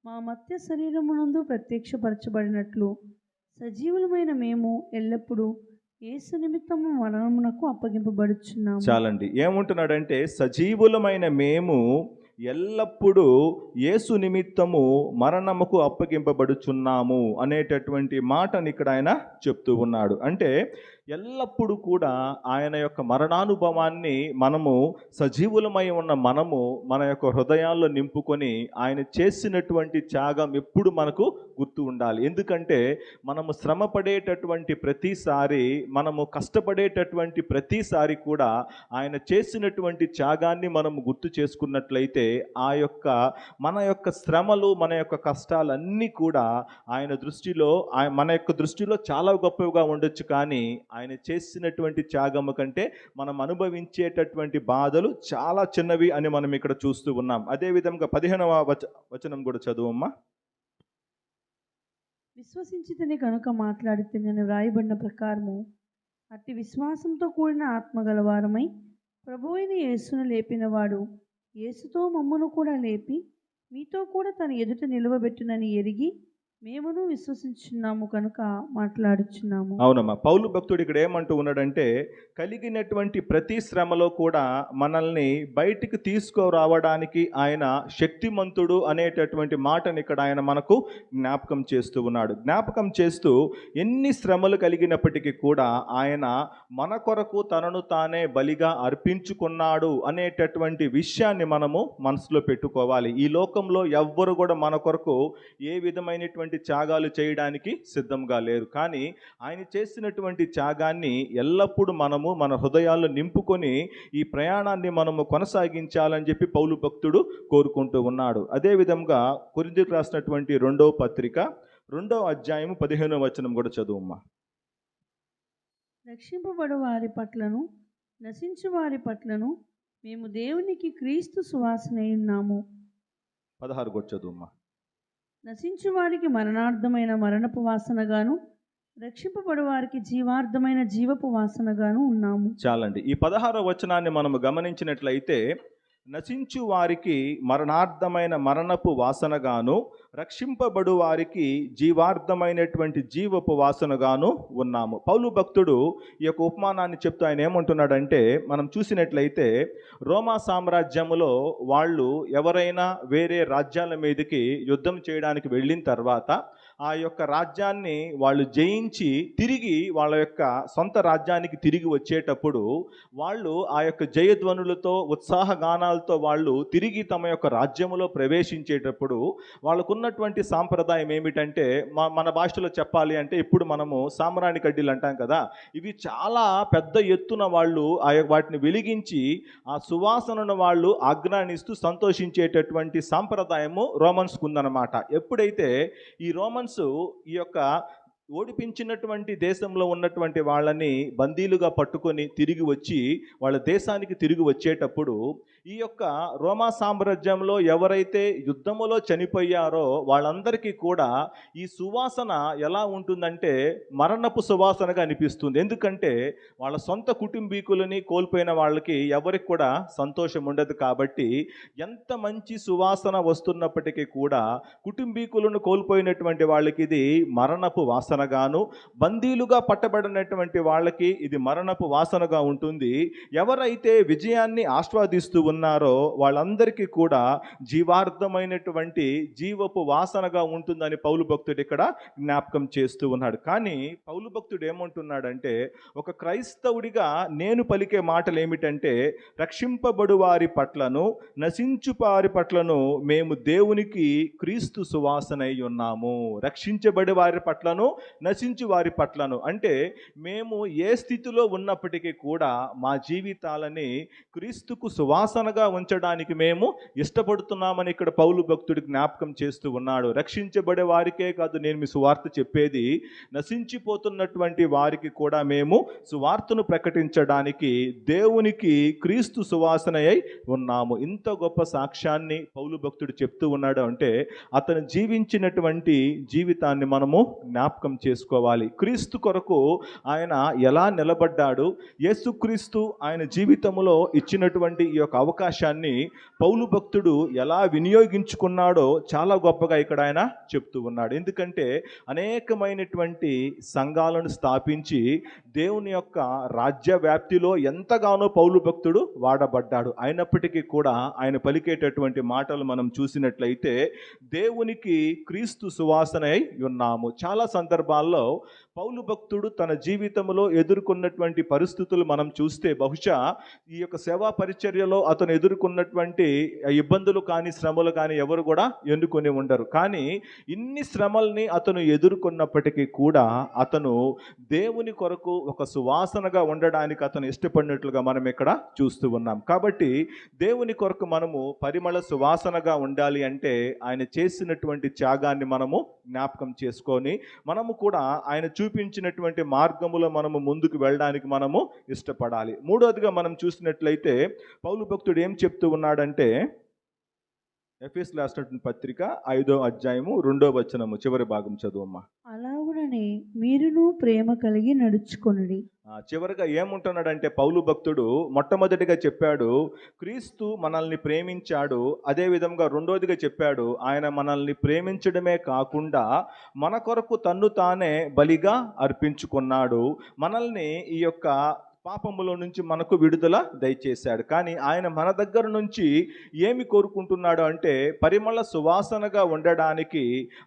మా మత్య శరీరమునందు ప్రత్యక్షపరచబడినట్లు సజీవులమైన మేము ఎల్లప్పుడూ యేసు నిమిత్తము మరణమునకు అప్పగింపబడుచున్నాము. చాలండి. ఏమంటున్నాడంటే, సజీవులమైన మేము ఎల్లప్పుడూ యేసు నిమిత్తము మరణముకు అప్పగింపబడుచున్నాము అనేటటువంటి మాటని ఇక్కడ ఆయన చెప్తూ ఉన్నాడు. అంటే ఎల్లప్పుడూ కూడా ఆయన యొక్క మరణానుభవాన్ని మనము సజీవులమై ఉన్న మనము మన యొక్క హృదయాల్లో నింపుకొని ఆయన చేసినటువంటి త్యాగం ఎప్పుడు మనకు గుర్తు ఉండాలి. ఎందుకంటే మనము శ్రమ పడేటటువంటి ప్రతిసారి, మనము కష్టపడేటటువంటి ప్రతిసారి కూడా ఆయన చేసినటువంటి త్యాగాన్ని మనము గుర్తు చేసుకున్నట్లయితే మన యొక్క శ్రమలు, మన యొక్క కష్టాలన్నీ కూడా మన యొక్క దృష్టిలో చాలా గొప్పవిగా ఉండొచ్చు. కానీ ఆయన చేసినటువంటి త్యాగము కంటే మనం అనుభవించేటటువంటి బాధలు చాలా చిన్నవి అని మనం ఇక్కడ చూస్తూ ఉన్నాం. అదేవిధంగా 15వ వచనం కూడా చదువమ్మా. విశ్వసించితని కనుక మాట్లాడితేనని వ్రాయబడిన ప్రకారము అట్టి విశ్వాసంతో కూడిన ఆత్మగలవారమై ప్రభు అయిన యేసును లేపినవాడు యేసుతో మమ్మను కూడా లేపి మీతో కూడా తన ఎదుట నిలవబెట్టునని ఎరిగి మేమును విశ్వసించున్నాము కనుక మాట్లాడుచున్నాము. అవునమ్మా. పౌలు భక్తుడు ఇక్కడ ఏమంటూ ఉన్నాడంటే, కలిగినటువంటి ప్రతి శ్రమలో కూడా మనల్ని బయటికి తీసుకురావడానికి ఆయన శక్తిమంతుడు అనేటటువంటి మాటని ఇక్కడ ఆయన మనకు జ్ఞాపకం చేస్తూ ఉన్నాడు. జ్ఞాపకం చేస్తూ ఎన్ని శ్రమలు కలిగినప్పటికీ కూడా ఆయన మన కొరకు తనను తానే బలిగా అర్పించుకున్నాడు అనేటటువంటి విషయాన్ని మనము మనసులో పెట్టుకోవాలి. ఈ లోకంలో ఎవ్వరు కూడా మన కొరకు ఏ విధమైనటువంటి త్యాగాలు చేయడానికి సిద్ధంగా లేరు. కానీ ఆయన చేసినటువంటి త్యాగాన్ని ఎల్లప్పుడూ మనము మన హృదయాల్లో నింపుకొని ఈ ప్రయాణాన్ని మనము కొనసాగించాలని చెప్పి పౌలు భక్తుడు కోరుకుంటూ ఉన్నాడు. అదేవిధంగా కొరింథీయులకు రాసినటువంటి 2వ పత్రిక 2వ అధ్యాయము 15వ వచనం కూడా చదువుమ్మా. రక్షింపబడు వారి పట్లను నశించు వారి పట్లను మేము దేవునికి క్రీస్తు సువాసనై ఉన్నాము. 16 కూడా చదువుమ్మా. నశించు వారికి మరణార్థమైన మరణపు వాసనగాను రక్షింపబడు వారికి జీవార్థమైన జీవపు వాసనగాను ఉన్నాము. చాలండి. ఈ 16వ వచనాన్ని మనము గమనించినట్లయితే, నశించు వారికి మరణార్థమైన మరణపు వాసనగాను రక్షింపబడు వారికి జీవార్థమైనటువంటి జీవపు వాసనగాను ఉన్నాము. పౌలు భక్తుడు ఈ యొక్క ఉపమానాన్ని చెప్తూ ఆయన ఏమంటున్నాడంటే, మనం చూసినట్లయితే రోమా సామ్రాజ్యములో వాళ్ళు ఎవరైనా వేరే రాజ్యాల మీదకి యుద్ధం చేయడానికి వెళ్ళిన తర్వాత ఆ యొక్క రాజ్యాన్ని వాళ్ళు జయించి తిరిగి వాళ్ళ యొక్క సొంత రాజ్యానికి తిరిగి వచ్చేటప్పుడు వాళ్ళు ఆ యొక్క జయధ్వనులతో ఉత్సాహగానాలతో వాళ్ళు తిరిగి తమ యొక్క రాజ్యములో ప్రవేశించేటప్పుడు వాళ్ళకున్నటువంటి సాంప్రదాయం ఏమిటంటే, మన భాషలో చెప్పాలి అంటే ఇప్పుడు మనము సాంబ్రాణి కడ్డీలు అంటాం కదా, ఇవి చాలా పెద్ద ఎత్తున వాళ్ళు వాటిని వెలిగించి ఆ సువాసనను వాళ్ళు ఆజ్ఞానిస్తూ సంతోషించేటటువంటి సాంప్రదాయము రోమన్స్కు ఉందన్నమాట. ఎప్పుడైతే ఈ రోమన్స్ ఈ యొక్క ఓడిపించినటువంటి దేశంలో ఉన్నటువంటి వాళ్ళని బందీలుగా పట్టుకొని తిరిగి వచ్చి వాళ్ళ దేశానికి తిరిగి వచ్చేటప్పుడు ఈ యొక్క రోమా సామ్రాజ్యంలో ఎవరైతే యుద్ధములో చనిపోయారో వాళ్ళందరికీ కూడా ఈ సువాసన ఎలా ఉంటుందంటే మరణపు సువాసనగా అనిపిస్తుంది. ఎందుకంటే వాళ్ళ సొంత కుటుంబీకులని కోల్పోయిన వాళ్ళకి ఎవరికి కూడా సంతోషం ఉండదు. కాబట్టి ఎంత మంచి సువాసన వస్తున్నప్పటికీ కూడా కుటుంబీకులను కోల్పోయినటువంటి వాళ్ళకి ఇది మరణపు వాసన వాసనగాను, బందీలుగా పట్టబడినటువంటి వాళ్ళకి ఇది మరణపు వాసనగా ఉంటుంది. ఎవరైతే విజయాన్ని ఆస్వాదిస్తూ ఉన్నారో వాళ్ళందరికీ కూడా జీవార్థమైనటువంటి జీవపు వాసనగా ఉంటుందని పౌలు భక్తుడు ఇక్కడ జ్ఞాపకం చేస్తూ ఉన్నాడు. కానీ పౌలు భక్తుడు ఏమంటున్నాడంటే, ఒక క్రైస్తవుడిగా నేను పలికే మాటలు ఏమిటంటే, రక్షింపబడు వారి పట్లను నశించు వారి పట్లను మేము దేవునికి క్రీస్తు సువాసనై ఉన్నాము. రక్షించబడి వారి పట్లను నశించు వారి పట్లను అంటే మేము ఏ స్థితిలో ఉన్నప్పటికీ కూడా మా జీవితాలని క్రీస్తుకు సువాసనగా ఉంచడానికి మేము ఇష్టపడుతున్నామని ఇక్కడ పౌలు భక్తుడు జ్ఞాపకం చేస్తూ ఉన్నాడు. రక్షించబడే వారికే కాదు నేను మీ సువార్త చెప్పేది, నశించిపోతున్నటువంటి వారికి కూడా మేము సువార్తను ప్రకటించడానికి దేవునికి క్రీస్తు సువాసనయై ఉన్నాము. ఇంత గొప్ప సాక్ష్యాన్ని పౌలు భక్తుడు చెప్తూ ఉన్నాడు అంటే అతను జీవించినటువంటి జీవితాన్ని మనము జ్ఞాపకం చేసుకోవాలి. క్రీస్తు కొరకు ఆయన ఎలా నిలబడ్డాడు, యేసుక్రీస్తు ఆయన జీవితంలో ఇచ్చినటువంటి ఈ యొక్క అవకాశాన్ని పౌలు భక్తుడు ఎలా వినియోగించుకున్నాడో చాలా గొప్పగా ఇక్కడ ఆయన చెప్తూ ఉన్నాడు. ఎందుకంటే అనేకమైనటువంటి సంఘాలను స్థాపించి దేవుని యొక్క రాజ్య వ్యాప్తిలో ఎంతగానో పౌలు భక్తుడు వాడబడ్డాడు. అయినప్పటికీ కూడా ఆయన పలికేటటువంటి మాటలు మనం చూసినట్లయితే దేవునికి క్రీస్తు సువాసనై ఉన్నాము. చాలా సందర్భాల్లో పౌలు భక్తుడు తన జీవితంలో ఎదుర్కొన్నటువంటి పరిస్థితులు మనం చూస్తే బహుశా ఈ యొక్క సేవా పరిచర్యలో అతను ఎదుర్కొన్నటువంటి ఇబ్బందులు కానీ శ్రమలు కానీ ఎవరు కూడా ఎన్నుకొని ఉండరు. కానీ ఇన్ని శ్రమల్ని అతను ఎదుర్కొన్నప్పటికీ కూడా అతను దేవుని కొరకు ఒక సువాసనగా ఉండడానికి అతను ఇష్టపడినట్లుగా మనం ఇక్కడ చూస్తూ ఉన్నాం. కాబట్టి దేవుని కొరకు మనము పరిమళ సువాసనగా ఉండాలి అంటే ఆయన చేసినటువంటి త్యాగాన్ని మనము జ్ఞాపకం చేసుకొని మనము కూడా ఆయన చూపించినటువంటి మార్గములో మనము ముందుకు వెళ్ళడానికి మనము ఇష్టపడాలి. మూడోదిగా మనం చూసినట్లయితే పౌలు భక్తుడు ఏం చెప్తూ ఉన్నాడంటే, ఎఫెసీయులకు రాసినటువంటి పత్రిక 5వ అధ్యాయము 2వ వచనము చివరి భాగం చదువమ్మా. అలాగుననే మీరును ప్రేమ కలిగి నడుచుకొనుడి. చివరిగా ఏముంటున్నాడంటే పౌలు భక్తుడు మొట్టమొదటిగా చెప్పాడు క్రీస్తు మనల్ని ప్రేమించాడు. అదే విధంగా రెండోదిగా చెప్పాడు ఆయన మనల్ని ప్రేమించడమే కాకుండా మన కొరకు తన్ను తానే బలిగా అర్పించుకున్నాడు. మనల్ని ఈ యొక్క పాపములో నుంచి మనకు విడుదల దయచేశాడు. కానీ ఆయన మన దగ్గర నుంచి ఏమి కోరుకుంటున్నాడు అంటే పరిమళ సువాసనగా ఉండడానికి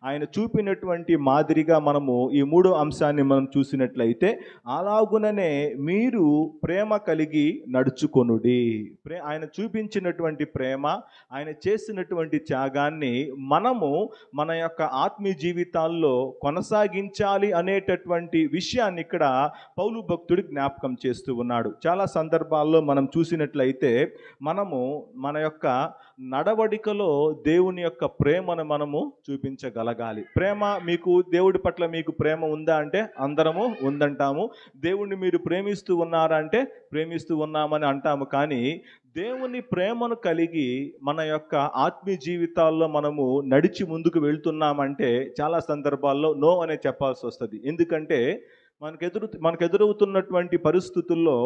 ఆయన చూపినటువంటి మాదిరిగా మనము ఈ మూడో అంశాన్ని మనం చూసినట్లయితే, అలాగుననే మీరు ప్రేమ కలిగి నడుచుకొనుడి. ఆయన చూపించినటువంటి ప్రేమ, ఆయన చేసినటువంటి త్యాగాన్ని మనము మన యొక్క ఆత్మీయ జీవితాల్లో కొనసాగించాలి అనేటటువంటి విషయాన్ని ఇక్కడ పౌలు భక్తుడు జ్ఞాపకం చేస్తూ ఉన్నాడు. చాలా సందర్భాల్లో మనం చూసినట్లయితే మనము మన యొక్క నడవడికలో దేవుని యొక్క ప్రేమను మనము చూపించగలగాలి. ప్రేమ మీకు దేవుడి పట్ల మీకు ప్రేమ ఉందా అంటే అందరము ఉందంటాము. దేవుణ్ణి మీరు ప్రేమిస్తూ ఉన్నారా అంటే ప్రేమిస్తూ ఉన్నామని అంటాము. కానీ దేవుని ప్రేమను కలిగి మన యొక్క ఆత్మీయ జీవితాల్లో మనము నడిచి ముందుకు వెళ్తున్నామంటే చాలా సందర్భాల్లో నో అనే చెప్పాల్సి వస్తుంది. ఎందుకంటే మనకెదురవుతున్నటువంటి పరిస్థితుల్లో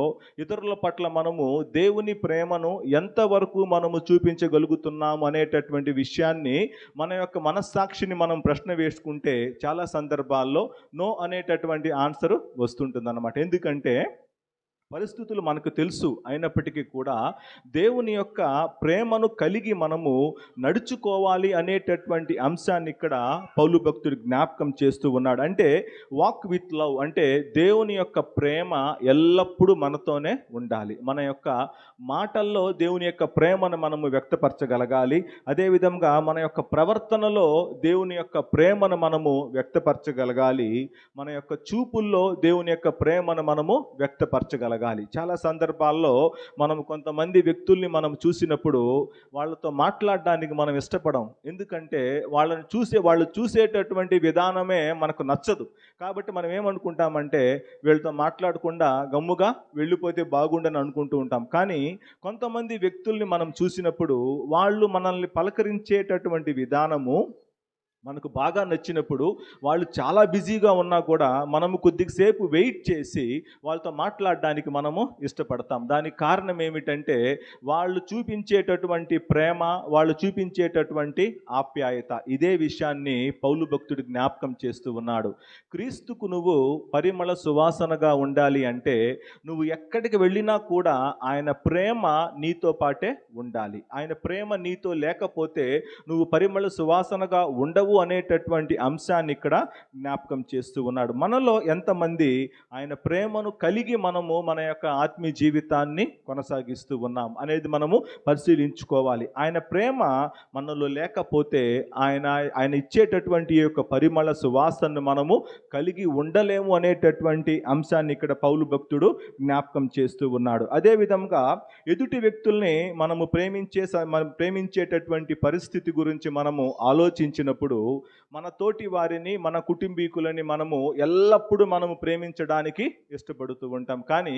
ఇతరుల పట్ల మనము దేవుని ప్రేమను ఎంతవరకు మనము చూపించగలుగుతున్నాము అనేటటువంటి విషయాన్ని మన యొక్క మనస్సాక్షిని మనం ప్రశ్న వేసుకుంటే చాలా సందర్భాల్లో నో అనేటటువంటి ఆన్సర్ వస్తుంటుందన్నమాట. ఎందుకంటే పరిస్థితులు మనకు తెలుసు, అయినప్పటికీ కూడా దేవుని యొక్క ప్రేమను కలిగి మనము నడుచుకోవాలి అనేటటువంటి అంశాన్ని ఇక్కడ పౌలు భక్తుడు జ్ఞాపకం చేస్తూ ఉన్నాడు. అంటే వాక్ విత్ లవ్ అంటే దేవుని యొక్క ప్రేమ ఎల్లప్పుడూ మనతోనే ఉండాలి. మన యొక్క మాటల్లో దేవుని యొక్క ప్రేమను మనము వ్యక్తపరచగలగాలి. అదేవిధంగా మన యొక్క ప్రవర్తనలో దేవుని యొక్క ప్రేమను మనము వ్యక్తపరచగలగాలి. మన యొక్క చూపుల్లో దేవుని యొక్క ప్రేమను మనము వ్యక్తపరచగలగాలి. చాలా సందర్భాల్లో మనం కొంతమంది వ్యక్తుల్ని మనం చూసినప్పుడు వాళ్ళతో మాట్లాడడానికి మనం ఇష్టపడం. ఎందుకంటే వాళ్ళు చూసేటటువంటి విధానమే మనకు నచ్చదు. కాబట్టి మనం ఏమనుకుంటామంటే వీళ్ళతో మాట్లాడకుండా గమ్ముగా వెళ్ళిపోతే బాగుండని అనుకుంటూ ఉంటాం. కానీ కొంతమంది వ్యక్తుల్ని మనం చూసినప్పుడు వాళ్ళు మనల్ని పలకరించేటటువంటి విధానము మనకు బాగా నచ్చినప్పుడు వాళ్ళు చాలా బిజీగా ఉన్నా కూడా మనము కొద్దిసేపు వెయిట్ చేసి వాళ్ళతో మాట్లాడడానికి మనము ఇష్టపడతాం. దానికి కారణం ఏమిటంటే వాళ్ళు చూపించేటటువంటి ప్రేమ, వాళ్ళు చూపించేటటువంటి ఆప్యాయత. ఇదే విషయాన్ని పౌలు భక్తుడు జ్ఞాపకం చేస్తూ ఉన్నాడు. క్రీస్తుకు నువ్వు పరిమళ సువాసనగా ఉండాలి అంటే నువ్వు ఎక్కడికి వెళ్ళినా కూడా ఆయన ప్రేమ నీతో పాటే ఉండాలి. ఆయన ప్రేమ నీతో లేకపోతే నువ్వు పరిమళ సువాసనగా ఉండవు అనేటటువంటి అంశాన్ని ఇక్కడ జ్ఞాపకం చేస్తూ ఉన్నాడు. మనలో ఎంతమంది ఆయన ప్రేమను కలిగి మనము మన యొక్క ఆత్మీయ జీవితాన్ని కొనసాగిస్తూ ఉన్నాం అనేది మనము పరిశీలించుకోవాలి. ఆయన ప్రేమ మనలో లేకపోతే ఆయన ఇచ్చేటటువంటి ఈ యొక్క పరిమళ సువాసనను మనము కలిగి ఉండలేము అనేటటువంటి అంశాన్ని ఇక్కడ పౌలు భక్తుడు జ్ఞాపకం చేస్తూ ఉన్నాడు. అదేవిధంగా ఎదుటి వ్యక్తుల్ని మనం ప్రేమించేటటువంటి పరిస్థితి గురించి మనము ఆలోచించినప్పుడు మన తోటి వారిని, మన కుటుంబీకులని మనము ఎల్లప్పుడూ మనము ప్రేమించడానికి ఇష్టపడుతూ ఉంటాం. కానీ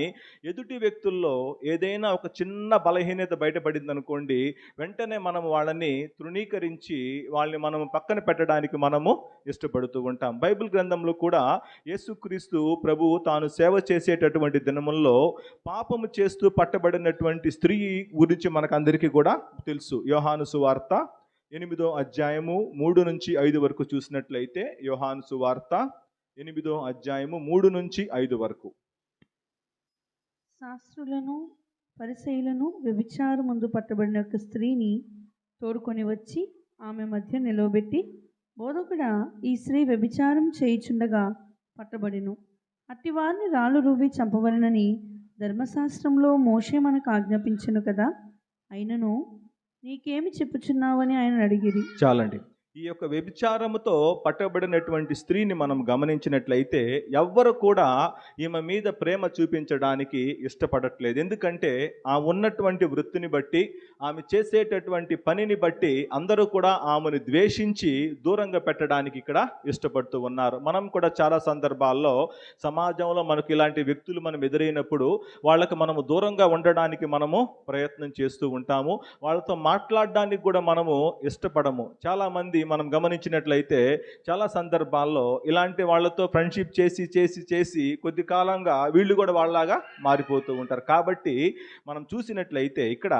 ఎదుటి వ్యక్తుల్లో ఏదైనా ఒక చిన్న బలహీనత బయటపడింది అనుకోండి, వెంటనే మనం వాళ్ళని తృణీకరించి వాళ్ళని మనము పక్కన పెట్టడానికి మనము ఇష్టపడుతూ ఉంటాం. బైబిల్ గ్రంథంలో కూడా యేసుక్రీస్తు ప్రభువు తాను సేవ చేసేటటువంటి దినముల్లో పాపము చేస్తూ పట్టబడినటువంటి స్త్రీ గురించి మనకందరికీ కూడా తెలుసు. యోహాను సువార్త 8వ అధ్యాయము 3 నుంచి 5 వరకు చూసినట్లయితే, యోహాను సువార్త 8వ అధ్యాయము 3 నుంచి 5 వరకు. శాస్త్రులను పరిసయ్యులను వ్యభిచారం ముందు పట్టబడిన ఒక స్త్రీని తోడుకొని వచ్చి ఆమె మధ్య నిలవబెట్టి, బోధకుడా, ఈ స్త్రీ వ్యభిచారం చేయుచుండగా పట్టబడిను. అట్టి వారిని రాళ్ళు రువ్వి చంపవలనని ధర్మశాస్త్రంలో మోషే మనకు ఆజ్ఞాపించెను కదా, అయినను నీకేమి చెప్పుచున్నావని ఆయన అడిగిరి. చాలండి. ఈ యొక్క వ్యభిచారముతో పట్టబడినటువంటి స్త్రీని మనం గమనించినట్లయితే ఎవ్వరు కూడా ఈమె మీద ప్రేమ చూపించడానికి ఇష్టపడట్లేదు. ఎందుకంటే ఆ ఉన్నటువంటి వృత్తిని బట్టి, ఆమె చేసేటటువంటి పనిని బట్టి అందరూ కూడా ఆమెను ద్వేషించి దూరంగా పెట్టడానికి ఇక్కడ ఇష్టపడుతూ ఉన్నారు. మనం కూడా చాలా సందర్భాల్లో సమాజంలో మనకు ఇలాంటి వ్యక్తులు మనం ఎదురైనప్పుడు వాళ్ళకి మనము దూరంగా ఉండడానికి మనము ప్రయత్నం చేస్తూ ఉంటాము. వాళ్ళతో మాట్లాడడానికి కూడా మనము ఇష్టపడము. చాలామంది మనం గమనించినట్లయితే చాలా సందర్భాల్లో ఇలాంటి వాళ్ళతో ఫ్రెండ్షిప్ చేసి కొద్ది కాలంగా వీళ్ళు కూడా వాళ్ళలాగా మారిపోతూ ఉంటారు. కాబట్టి మనం చూసినట్లయితే ఇక్కడ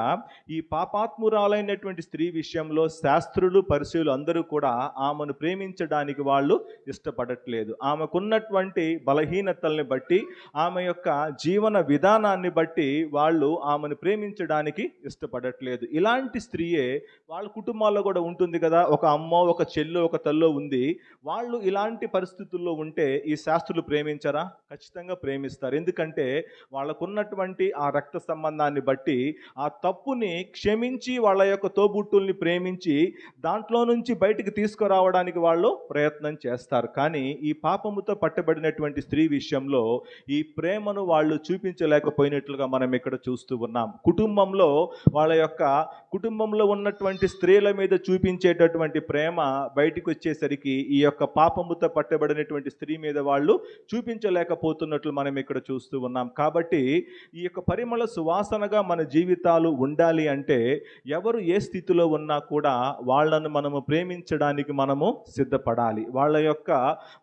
ఈ పాపాత్మురాలైనటువంటి స్త్రీ విషయంలో శాస్త్రులు, పరిసయ్యులు అందరూ కూడా ఆమెను ప్రేమించడానికి వాళ్ళు ఇష్టపడట్లేదు. ఆమెకున్నటువంటి బలహీనతల్ని బట్టి, ఆమె యొక్క జీవన విధానాన్ని బట్టి వాళ్ళు ఆమెను ప్రేమించడానికి ఇష్టపడట్లేదు. ఇలాంటి స్త్రీయే వాళ్ళ కుటుంబాల్లో కూడా ఉంటుంది కదా. ఒక అమ్మో, ఒక చెల్లో, ఒక తల్లో ఉంది. వాళ్ళు ఇలాంటి పరిస్థితుల్లో ఉంటే ఈ శాస్త్రులు ప్రేమించరా? ఖచ్చితంగా ప్రేమిస్తారు. ఎందుకంటే వాళ్ళకున్నటువంటి ఆ రక్త సంబంధాన్ని బట్టి ఆ తప్పుని క్షమించి వాళ్ళ యొక్క తోబుట్టుల్ని ప్రేమించి దాంట్లో నుంచి బయటికి తీసుకురావడానికి వాళ్ళు ప్రయత్నం చేస్తారు. కానీ ఈ పాపముతో పట్టబడినటువంటి స్త్రీ విషయంలో ఈ ప్రేమను వాళ్ళు చూపించలేకపోయినట్లుగా మనం ఇక్కడ చూస్తూ ఉన్నాం. కుటుంబంలో ఉన్నటువంటి స్త్రీల మీద చూపించేటటువంటి ప్రేమ బయటికి వచ్చేసరికి ఈ యొక్క పాపముతో పట్టబడినటువంటి స్త్రీ మీద వాళ్ళు చూపించలేకపోతున్నట్లు మనం ఇక్కడ చూస్తూ ఉన్నాం. కాబట్టి ఈ యొక్క పరిమళ సువాసనగా మన జీవితాలు ఉండాలి అంటే ఎవరు ఏ స్థితిలో ఉన్నా కూడా వాళ్ళను మనము ప్రేమించడానికి మనము సిద్ధపడాలి. వాళ్ళ యొక్క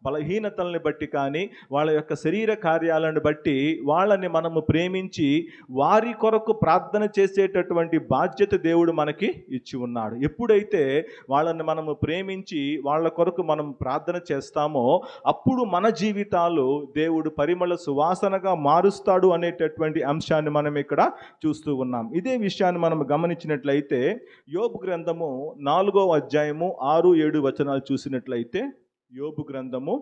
బలహీనతల్ని బట్టి కానీ, వాళ్ళ యొక్క శరీర కార్యాలను బట్టి వాళ్ళని మనము ప్రేమించి వారి కొరకు ప్రార్థన చేసేటటువంటి బాధ్యత దేవుడు మనకి ఇచ్చి ఉన్నాడు. ఎప్పుడైతే వాళ్ళని మనము ప్రేమించి వాళ్ళ కొరకు మనం ప్రార్థన చేస్తామో అప్పుడు మన జీవితాలు దేవుడు పరిమళ సువాసనగా మారుస్తాడు అనేటటువంటి అంశాన్ని మనం ఇక్కడ చూస్తూ ఉన్నాం. ఇదే విషయాన్ని మనం గమనించినట్లయితే యోబు గ్రంథము 4వ అధ్యాయము 6-7 వచనాలు చూసినట్లయితే, యోబు గ్రంథము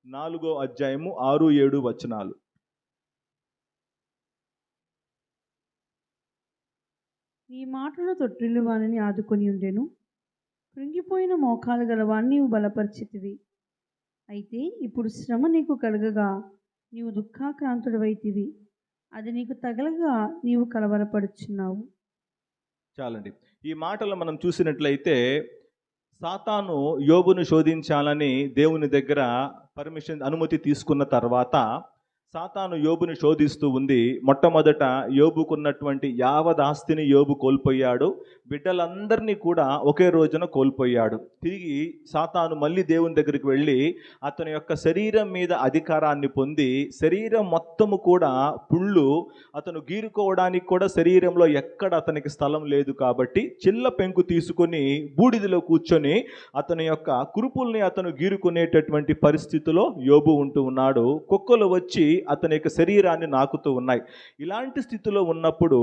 4వ అధ్యాయము 6-7 వచనాలు. నీ మాటలు తొట్టిల్లు వానిని ఆదుకొని ఉండెను, కృంగిపోయిన మోకాలు గలవాన్ని నీవు బలపరిచితివి. అయితే ఇప్పుడు శ్రమ నీకు కలగగా నీవు దుఃఖాక్రాంతుడవైతివి, అది నీకు తగలగా నీవు కలవరపడుచున్నావు. చాలండి. ఈ మాటలు మనం చూసినట్లయితే సాతాను యోబును శోధించాలని దేవుని దగ్గర అనుమతి తీసుకున్న తర్వాత సాతాను యోబుని శోధిస్తూ ఉంది. మొట్టమొదట యోబుకున్నటువంటి యావద్ ఆస్తిని యోబు కోల్పోయాడు. బిడ్డలందరినీ కూడా ఒకే రోజున కోల్పోయాడు. తిరిగి సాతాను మళ్ళీ దేవుని దగ్గరికి వెళ్ళి అతని యొక్క శరీరం మీద అధికారాన్ని పొంది, శరీరం మొత్తము కూడా పుళ్ళు, అతను గీరుకోవడానికి కూడా శరీరంలో ఎక్కడ అతనికి స్థలం లేదు కాబట్టి చిల్ల పెంకు తీసుకొని బూడిదలో కూర్చొని అతని యొక్క కురుపుల్ని అతను గీరుకునేటటువంటి పరిస్థితిలో యోబు ఉంటూ ఉన్నాడు. కుక్కలు వచ్చి అతని యొక్క శరీరాన్ని నాకుతూ ఉన్నాయి. ఇలాంటి స్థితిలో ఉన్నప్పుడు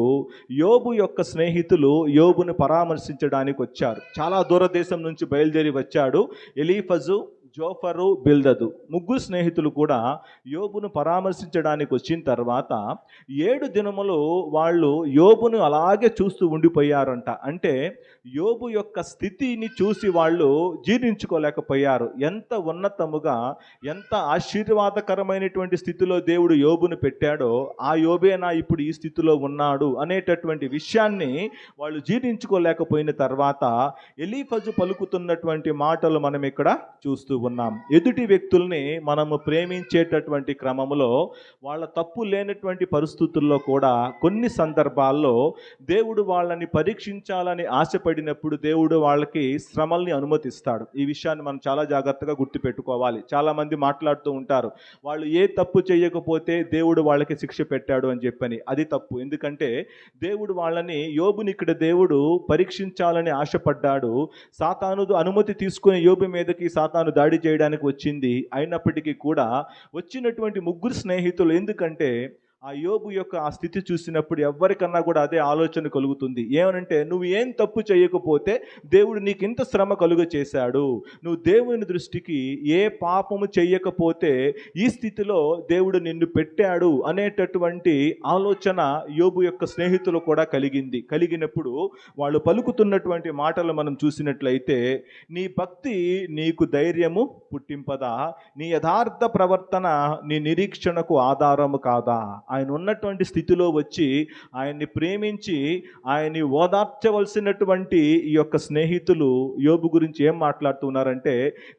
యోబు యొక్క స్నేహితులు యోబును పరామర్శించడానికి వచ్చారు. చాలా దూరదేశం నుంచి బయలుదేరి వచ్చాడు. ఎలీఫజు, జోఫరు, బిల్దదు ముగ్గురు స్నేహితులు కూడా యోబును పరామర్శించడానికి వచ్చిన తర్వాత 7 దినములు వాళ్ళు యోబును అలాగే చూస్తూ ఉండిపోయారంట. అంటే యోబు యొక్క స్థితిని చూసి వాళ్ళు జీర్ణించుకోలేకపోయారు. ఎంత ఉన్నతముగా, ఎంత ఆశీర్వాదకరమైనటువంటి స్థితిలో దేవుడు యోబును పెట్టాడో ఆ యోబేనా ఇప్పుడు ఈ స్థితిలో ఉన్నాడు అనేటటువంటి విషయాన్ని వాళ్ళు జీర్ణించుకోలేకపోయిన తర్వాత ఎలీఫజు పలుకుతున్నటువంటి మాటలు మనం ఇక్కడ చూస్తూ ఉన్నాం. ఎదుటి వ్యక్తుల్ని మనము ప్రేమించేటటువంటి క్రమంలో వాళ్ళ తప్పు లేనటువంటి పరిస్థితుల్లో కూడా కొన్ని సందర్భాల్లో దేవుడు వాళ్ళని పరీక్షించాలని ఆశపడినప్పుడు దేవుడు వాళ్ళకి శ్రమల్ని అనుమతిస్తాడు. ఈ విషయాన్ని మనం చాలా జాగ్రత్తగా గుర్తుపెట్టుకోవాలి. చాలామంది మాట్లాడుతూ ఉంటారు, వాళ్ళు ఏ తప్పు చేయకపోతే దేవుడు వాళ్ళకి శిక్ష పెట్టాడు అని చెప్పని. అది తప్పు. ఎందుకంటే దేవుడు వాళ్ళని, యోబుని ఇక్కడ దేవుడు పరీక్షించాలని ఆశపడ్డాడు. సాతాను అనుమతి తీసుకుని యోబు మీదకి సాతాను దాడి చేయడానికి వచ్చింది. అయినప్పటికీ కూడా వచ్చినటువంటి ముగ్గురు స్నేహితులు, ఎందుకంటే ఆ యోబు యొక్క ఆ స్థితి చూసినప్పుడు ఎవరికన్నా కూడా అదే ఆలోచన కలుగుతుంది. ఏమనంటే, నువ్వు ఏం తప్పు చేయకపోతే దేవుడు నీకు ఇంత శ్రమ కలుగ చేశాడు, నువ్వు దేవుని దృష్టికి ఏ పాపము చేయకపోతే ఈ స్థితిలో దేవుడు నిన్ను పెట్టాడు అనేటటువంటి ఆలోచన యోబు యొక్క స్నేహితులు కూడా కలిగినప్పుడు వాళ్ళు పలుకుతున్నటువంటి మాటలు మనం చూసినట్లయితే, నీ భక్తి నీకు ధైర్యము పుట్టింపదా, నీ యథార్థ ప్రవర్తన నీ నిరీక్షణకు ఆధారము కాదా. ఆయన ఉన్నటువంటి స్థితిలో వచ్చి ఆయన్ని ప్రేమించి ఆయన్ని ఓదార్చవలసినటువంటి ఈ యొక్క స్నేహితులు యోబు గురించి ఏం మాట్లాడుతున్నారంటే,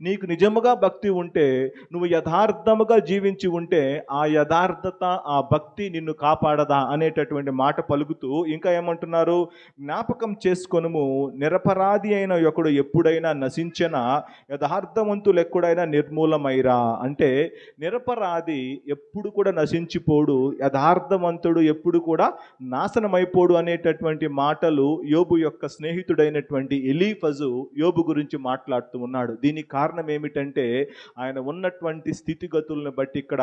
నీకు నిజముగా భక్తి ఉంటే, నువ్వు యథార్థముగా జీవించి ఉంటే ఆ యథార్థత, ఆ భక్తి నిన్ను కాపాడదా అనేటటువంటి మాట పలుకుతూ ఇంకా ఏమంటున్నారు, జ్ఞాపకం చేసుకొనుము, నిరపరాధి అయిన ఒకడు ఎప్పుడైనా నశించిన, యథార్థవంతులు ఎక్కడైనా నిర్మూలమైరా. అంటే నిరపరాధి ఎప్పుడు కూడా నశించిపోడు, యథార్థవంతుడు ఎప్పుడు కూడా నాశనమైపోడు అనేటటువంటి మాటలు యోబు యొక్క స్నేహితుడైనటువంటి ఎలీఫజు యోబు గురించి మాట్లాడుతూ ఉన్నాడు. దీనికి కారణం ఏమిటంటే, ఆయన ఉన్నటువంటి స్థితిగతులను బట్టి ఇక్కడ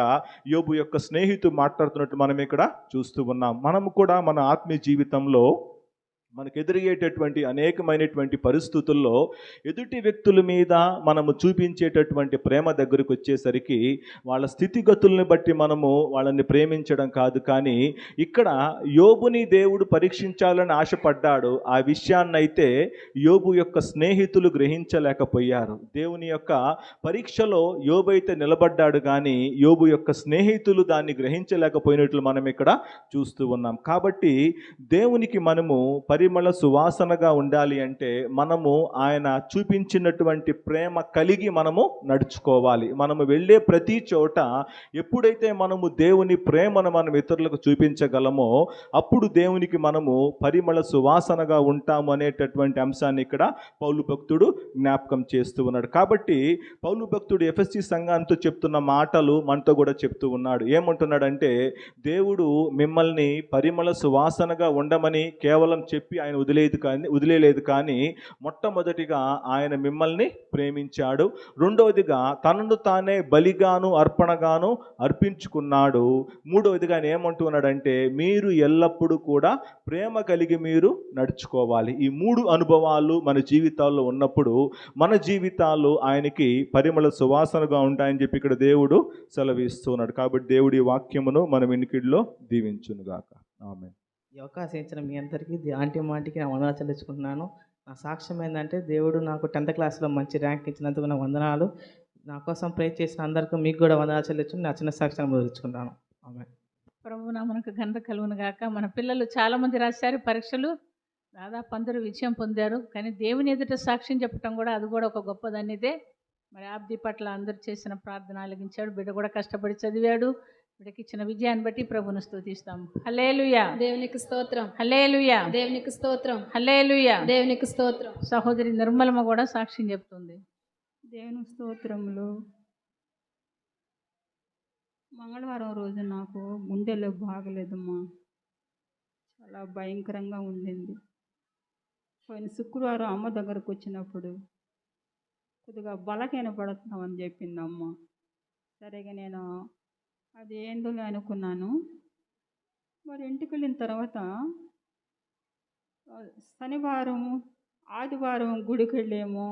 యోబు యొక్క స్నేహితుడు మాట్లాడుతున్నట్టు మనం ఇక్కడ చూస్తూ ఉన్నాం. మనము కూడా మన ఆత్మీయ జీవితంలో మనకు ఎదురయ్యేటటువంటి అనేకమైనటువంటి పరిస్థితుల్లో ఎదుటి వ్యక్తుల మీద మనము చూపించేటటువంటి ప్రేమ దగ్గరకు వచ్చేసరికి వాళ్ళ స్థితిగతుల్ని బట్టి మనము వాళ్ళని ప్రేమించడం కాదు. కానీ ఇక్కడ యోబుని దేవుడు పరీక్షించాలని ఆశపడ్డాడు. ఆ విషయాన్నైతే యోబు యొక్క స్నేహితులు గ్రహించలేకపోయారు. దేవుని యొక్క పరీక్షలో యోబు అయితే నిలబడ్డాడు, కానీ యోబు యొక్క స్నేహితులు దాన్ని గ్రహించలేకపోయినట్లు మనం ఇక్కడ చూస్తూ ఉన్నాం. కాబట్టి దేవునికి మనము పరిమళ సువాసనగా ఉండాలి అంటే మనము ఆయన చూపించినటువంటి ప్రేమ కలిగి మనము నడుచుకోవాలి. మనము వెళ్ళే ప్రతి చోట ఎప్పుడైతే మనము దేవుని ప్రేమను మనం ఇతరులకు చూపించగలమో అప్పుడు దేవునికి మనము పరిమళ సువాసనగా ఉంటాము అనేటటువంటి అంశాన్ని ఇక్కడ పౌలు భక్తుడు జ్ఞాపకం చేస్తూ ఉన్నాడు. కాబట్టి పౌలు భక్తుడు ఎఫెసీ సంఘంతో చెప్తున్న మాటలు మనతో కూడా చెప్తూ ఉన్నాడు. ఏమంటున్నాడంటే, దేవుడు మిమ్మల్ని పరిమళ సువాసనగా ఉండమని కేవలం చెప్పి ఆయన వదిలేయలేదు కానీ మొట్టమొదటిగా ఆయన మిమ్మల్ని ప్రేమించాడు. రెండవదిగా తనను తానే బలిగాను అర్పణగాను అర్పించుకున్నాడు. మూడవదిగా ఆయన ఏమంటున్నాడంటే, మీరు ఎల్లప్పుడూ కూడా ప్రేమ కలిగి మీరు నడుచుకోవాలి. ఈ 3 అనుభవాలు మన జీవితాల్లో ఉన్నప్పుడు మన జీవితాలు ఆయనకి పరిమళ సువాసనగా ఉంటాయని చెప్పి ఇక్కడ దేవుడు సెలవిస్తున్నాడు. కాబట్టి దేవుడి వాక్యమును మన వినికిడిలో దీవించునుగాక. ఆమేన్. ఈ అవకాశం ఇచ్చిన మీ అందరికీ ఆంటీ మాటికి నా వందనాలు చెల్లించుకుంటున్నాను. నా సాక్ష్యం ఏంటంటే, దేవుడు నాకు 10th క్లాస్లో మంచి ర్యాంక్ ఇచ్చినందుకు నా వందనాలు. నా కోసం ప్రే చేసిన అందరికీ మీకు కూడా వందనాలు చెల్లించు నా చిన్న సాక్ష్యాన్ని మొదలుచుకుంటాను. ఆమె ప్రభువునా మనకు ఘనత కలుగును గాక. మన పిల్లలు చాలామంది రాశారు పరీక్షలు, దాదాపు అందరూ విజయం పొందారు. కానీ దేవుని ఎదుట సాక్ష్యం చెప్పడం కూడా అది కూడా ఒక గొప్పదనేదే. మరి ఆబ్ది పట్ల అందరూ చేసిన ప్రార్థన ఆలకించాడు. బిడ్డ కూడా కష్టపడి చదివాడు, ఇచ్చిన విజయాన్ని బట్టి ప్రభును స్తుతిస్తాము. హల్లెలూయా, దేవునికి స్తోత్రం, హల్లెలూయా, దేవునికి స్తోత్రం, హల్లెలూయా. దేవునికి స్తోత్రం. సహోదరి నిర్మలమ్మ కూడా సాక్ష్యం చెప్తుంది. దేవుని స్తోత్రములు. మంగళవారం రోజు నాకు గుండెలో బాగలేదమ్మా, చాలా భయంకరంగా ఉండింది. పోయిన శుక్రవారం అమ్మ దగ్గరకు వచ్చినప్పుడు కొద్దిగా బలహీన పడుతున్నామని చెప్పింది అమ్మ. సరిగా నేను అది ఏందో అనుకున్నాను. మరి ఇంటికి వెళ్ళిన తర్వాత శనివారం ఆదివారం గుడికి వెళ్ళేమో,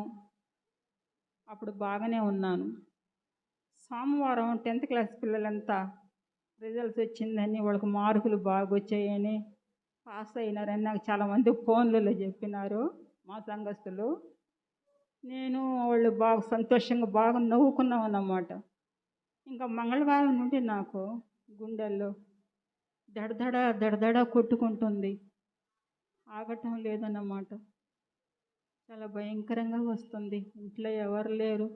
అప్పుడు బాగానే ఉన్నాను. సోమవారం 10th క్లాస్ పిల్లలంతా రిజల్ట్స్ వచ్చిందని, వాళ్ళకి మార్కులు బాగా వచ్చాయని, పాస్ అయినారని నాకు చాలామంది ఫోన్లలో చెప్పినారు మా సంఘస్థులు. నేను వాళ్ళు బాగా సంతోషంగా బాగా నవ్వుకున్నాం అన్నమాట. ఇంకా మంగళవారం నుండి నాకు గుండెల్లో దడదడ దడదడ కొట్టుకుంటుంది, ఆగటం లేదన్నమాట. చాలా భయంకరంగా వస్తుంది. ఇంట్లో ఎవరు లేరు,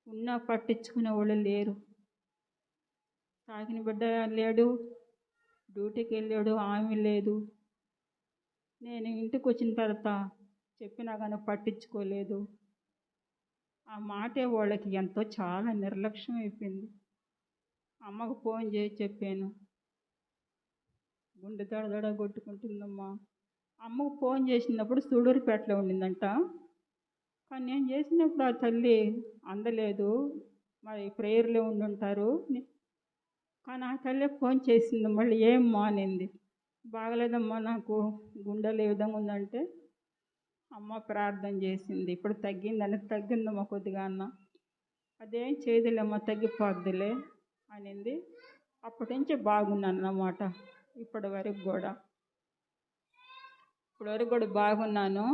ఉన్నా పట్టించుకునే వాళ్ళు లేరు. తాగిన బిడ్డ లేడు, డ్యూటీకి వెళ్ళాడు, ఆమె లేదు. నేను ఇంటికి వచ్చిన తర్వాత చెప్పినా కానీ పట్టించుకోలేదు. ఆ మాటే వాళ్ళకి ఎంతో చాలా నిర్లక్ష్యం అయిపోయింది. అమ్మకు ఫోన్ చేసి చెప్పాను, గుండె దడదడ కొట్టుకుంటుందమ్మా. అమ్మకు ఫోన్ చేసినప్పుడు సూడూరుపేటలో ఉండిందంట. కానీ నేను చేసినప్పుడు ఆ తల్లి అందలేదు, మరి ప్రేయర్లో ఉండుంటారు. కానీ ఆ తల్లి ఫోన్ చేసింది, మళ్ళీ ఏమ్మా అనింది. బాగలేదమ్మా, నాకు గుండెలు ఏ విధంగా ఉందంటే అమ్మ ప్రార్థన చేసింది. ఇప్పుడు తగ్గిందమ్మా కొద్దిగా అన్న. అదేం చేయదులేమ్మా, తగ్గిపోద్దులే అనింది. అప్పటి నుంచి బాగున్నాను అన్నమాట. ఇప్పటి వరకు కూడా బాగున్నాను.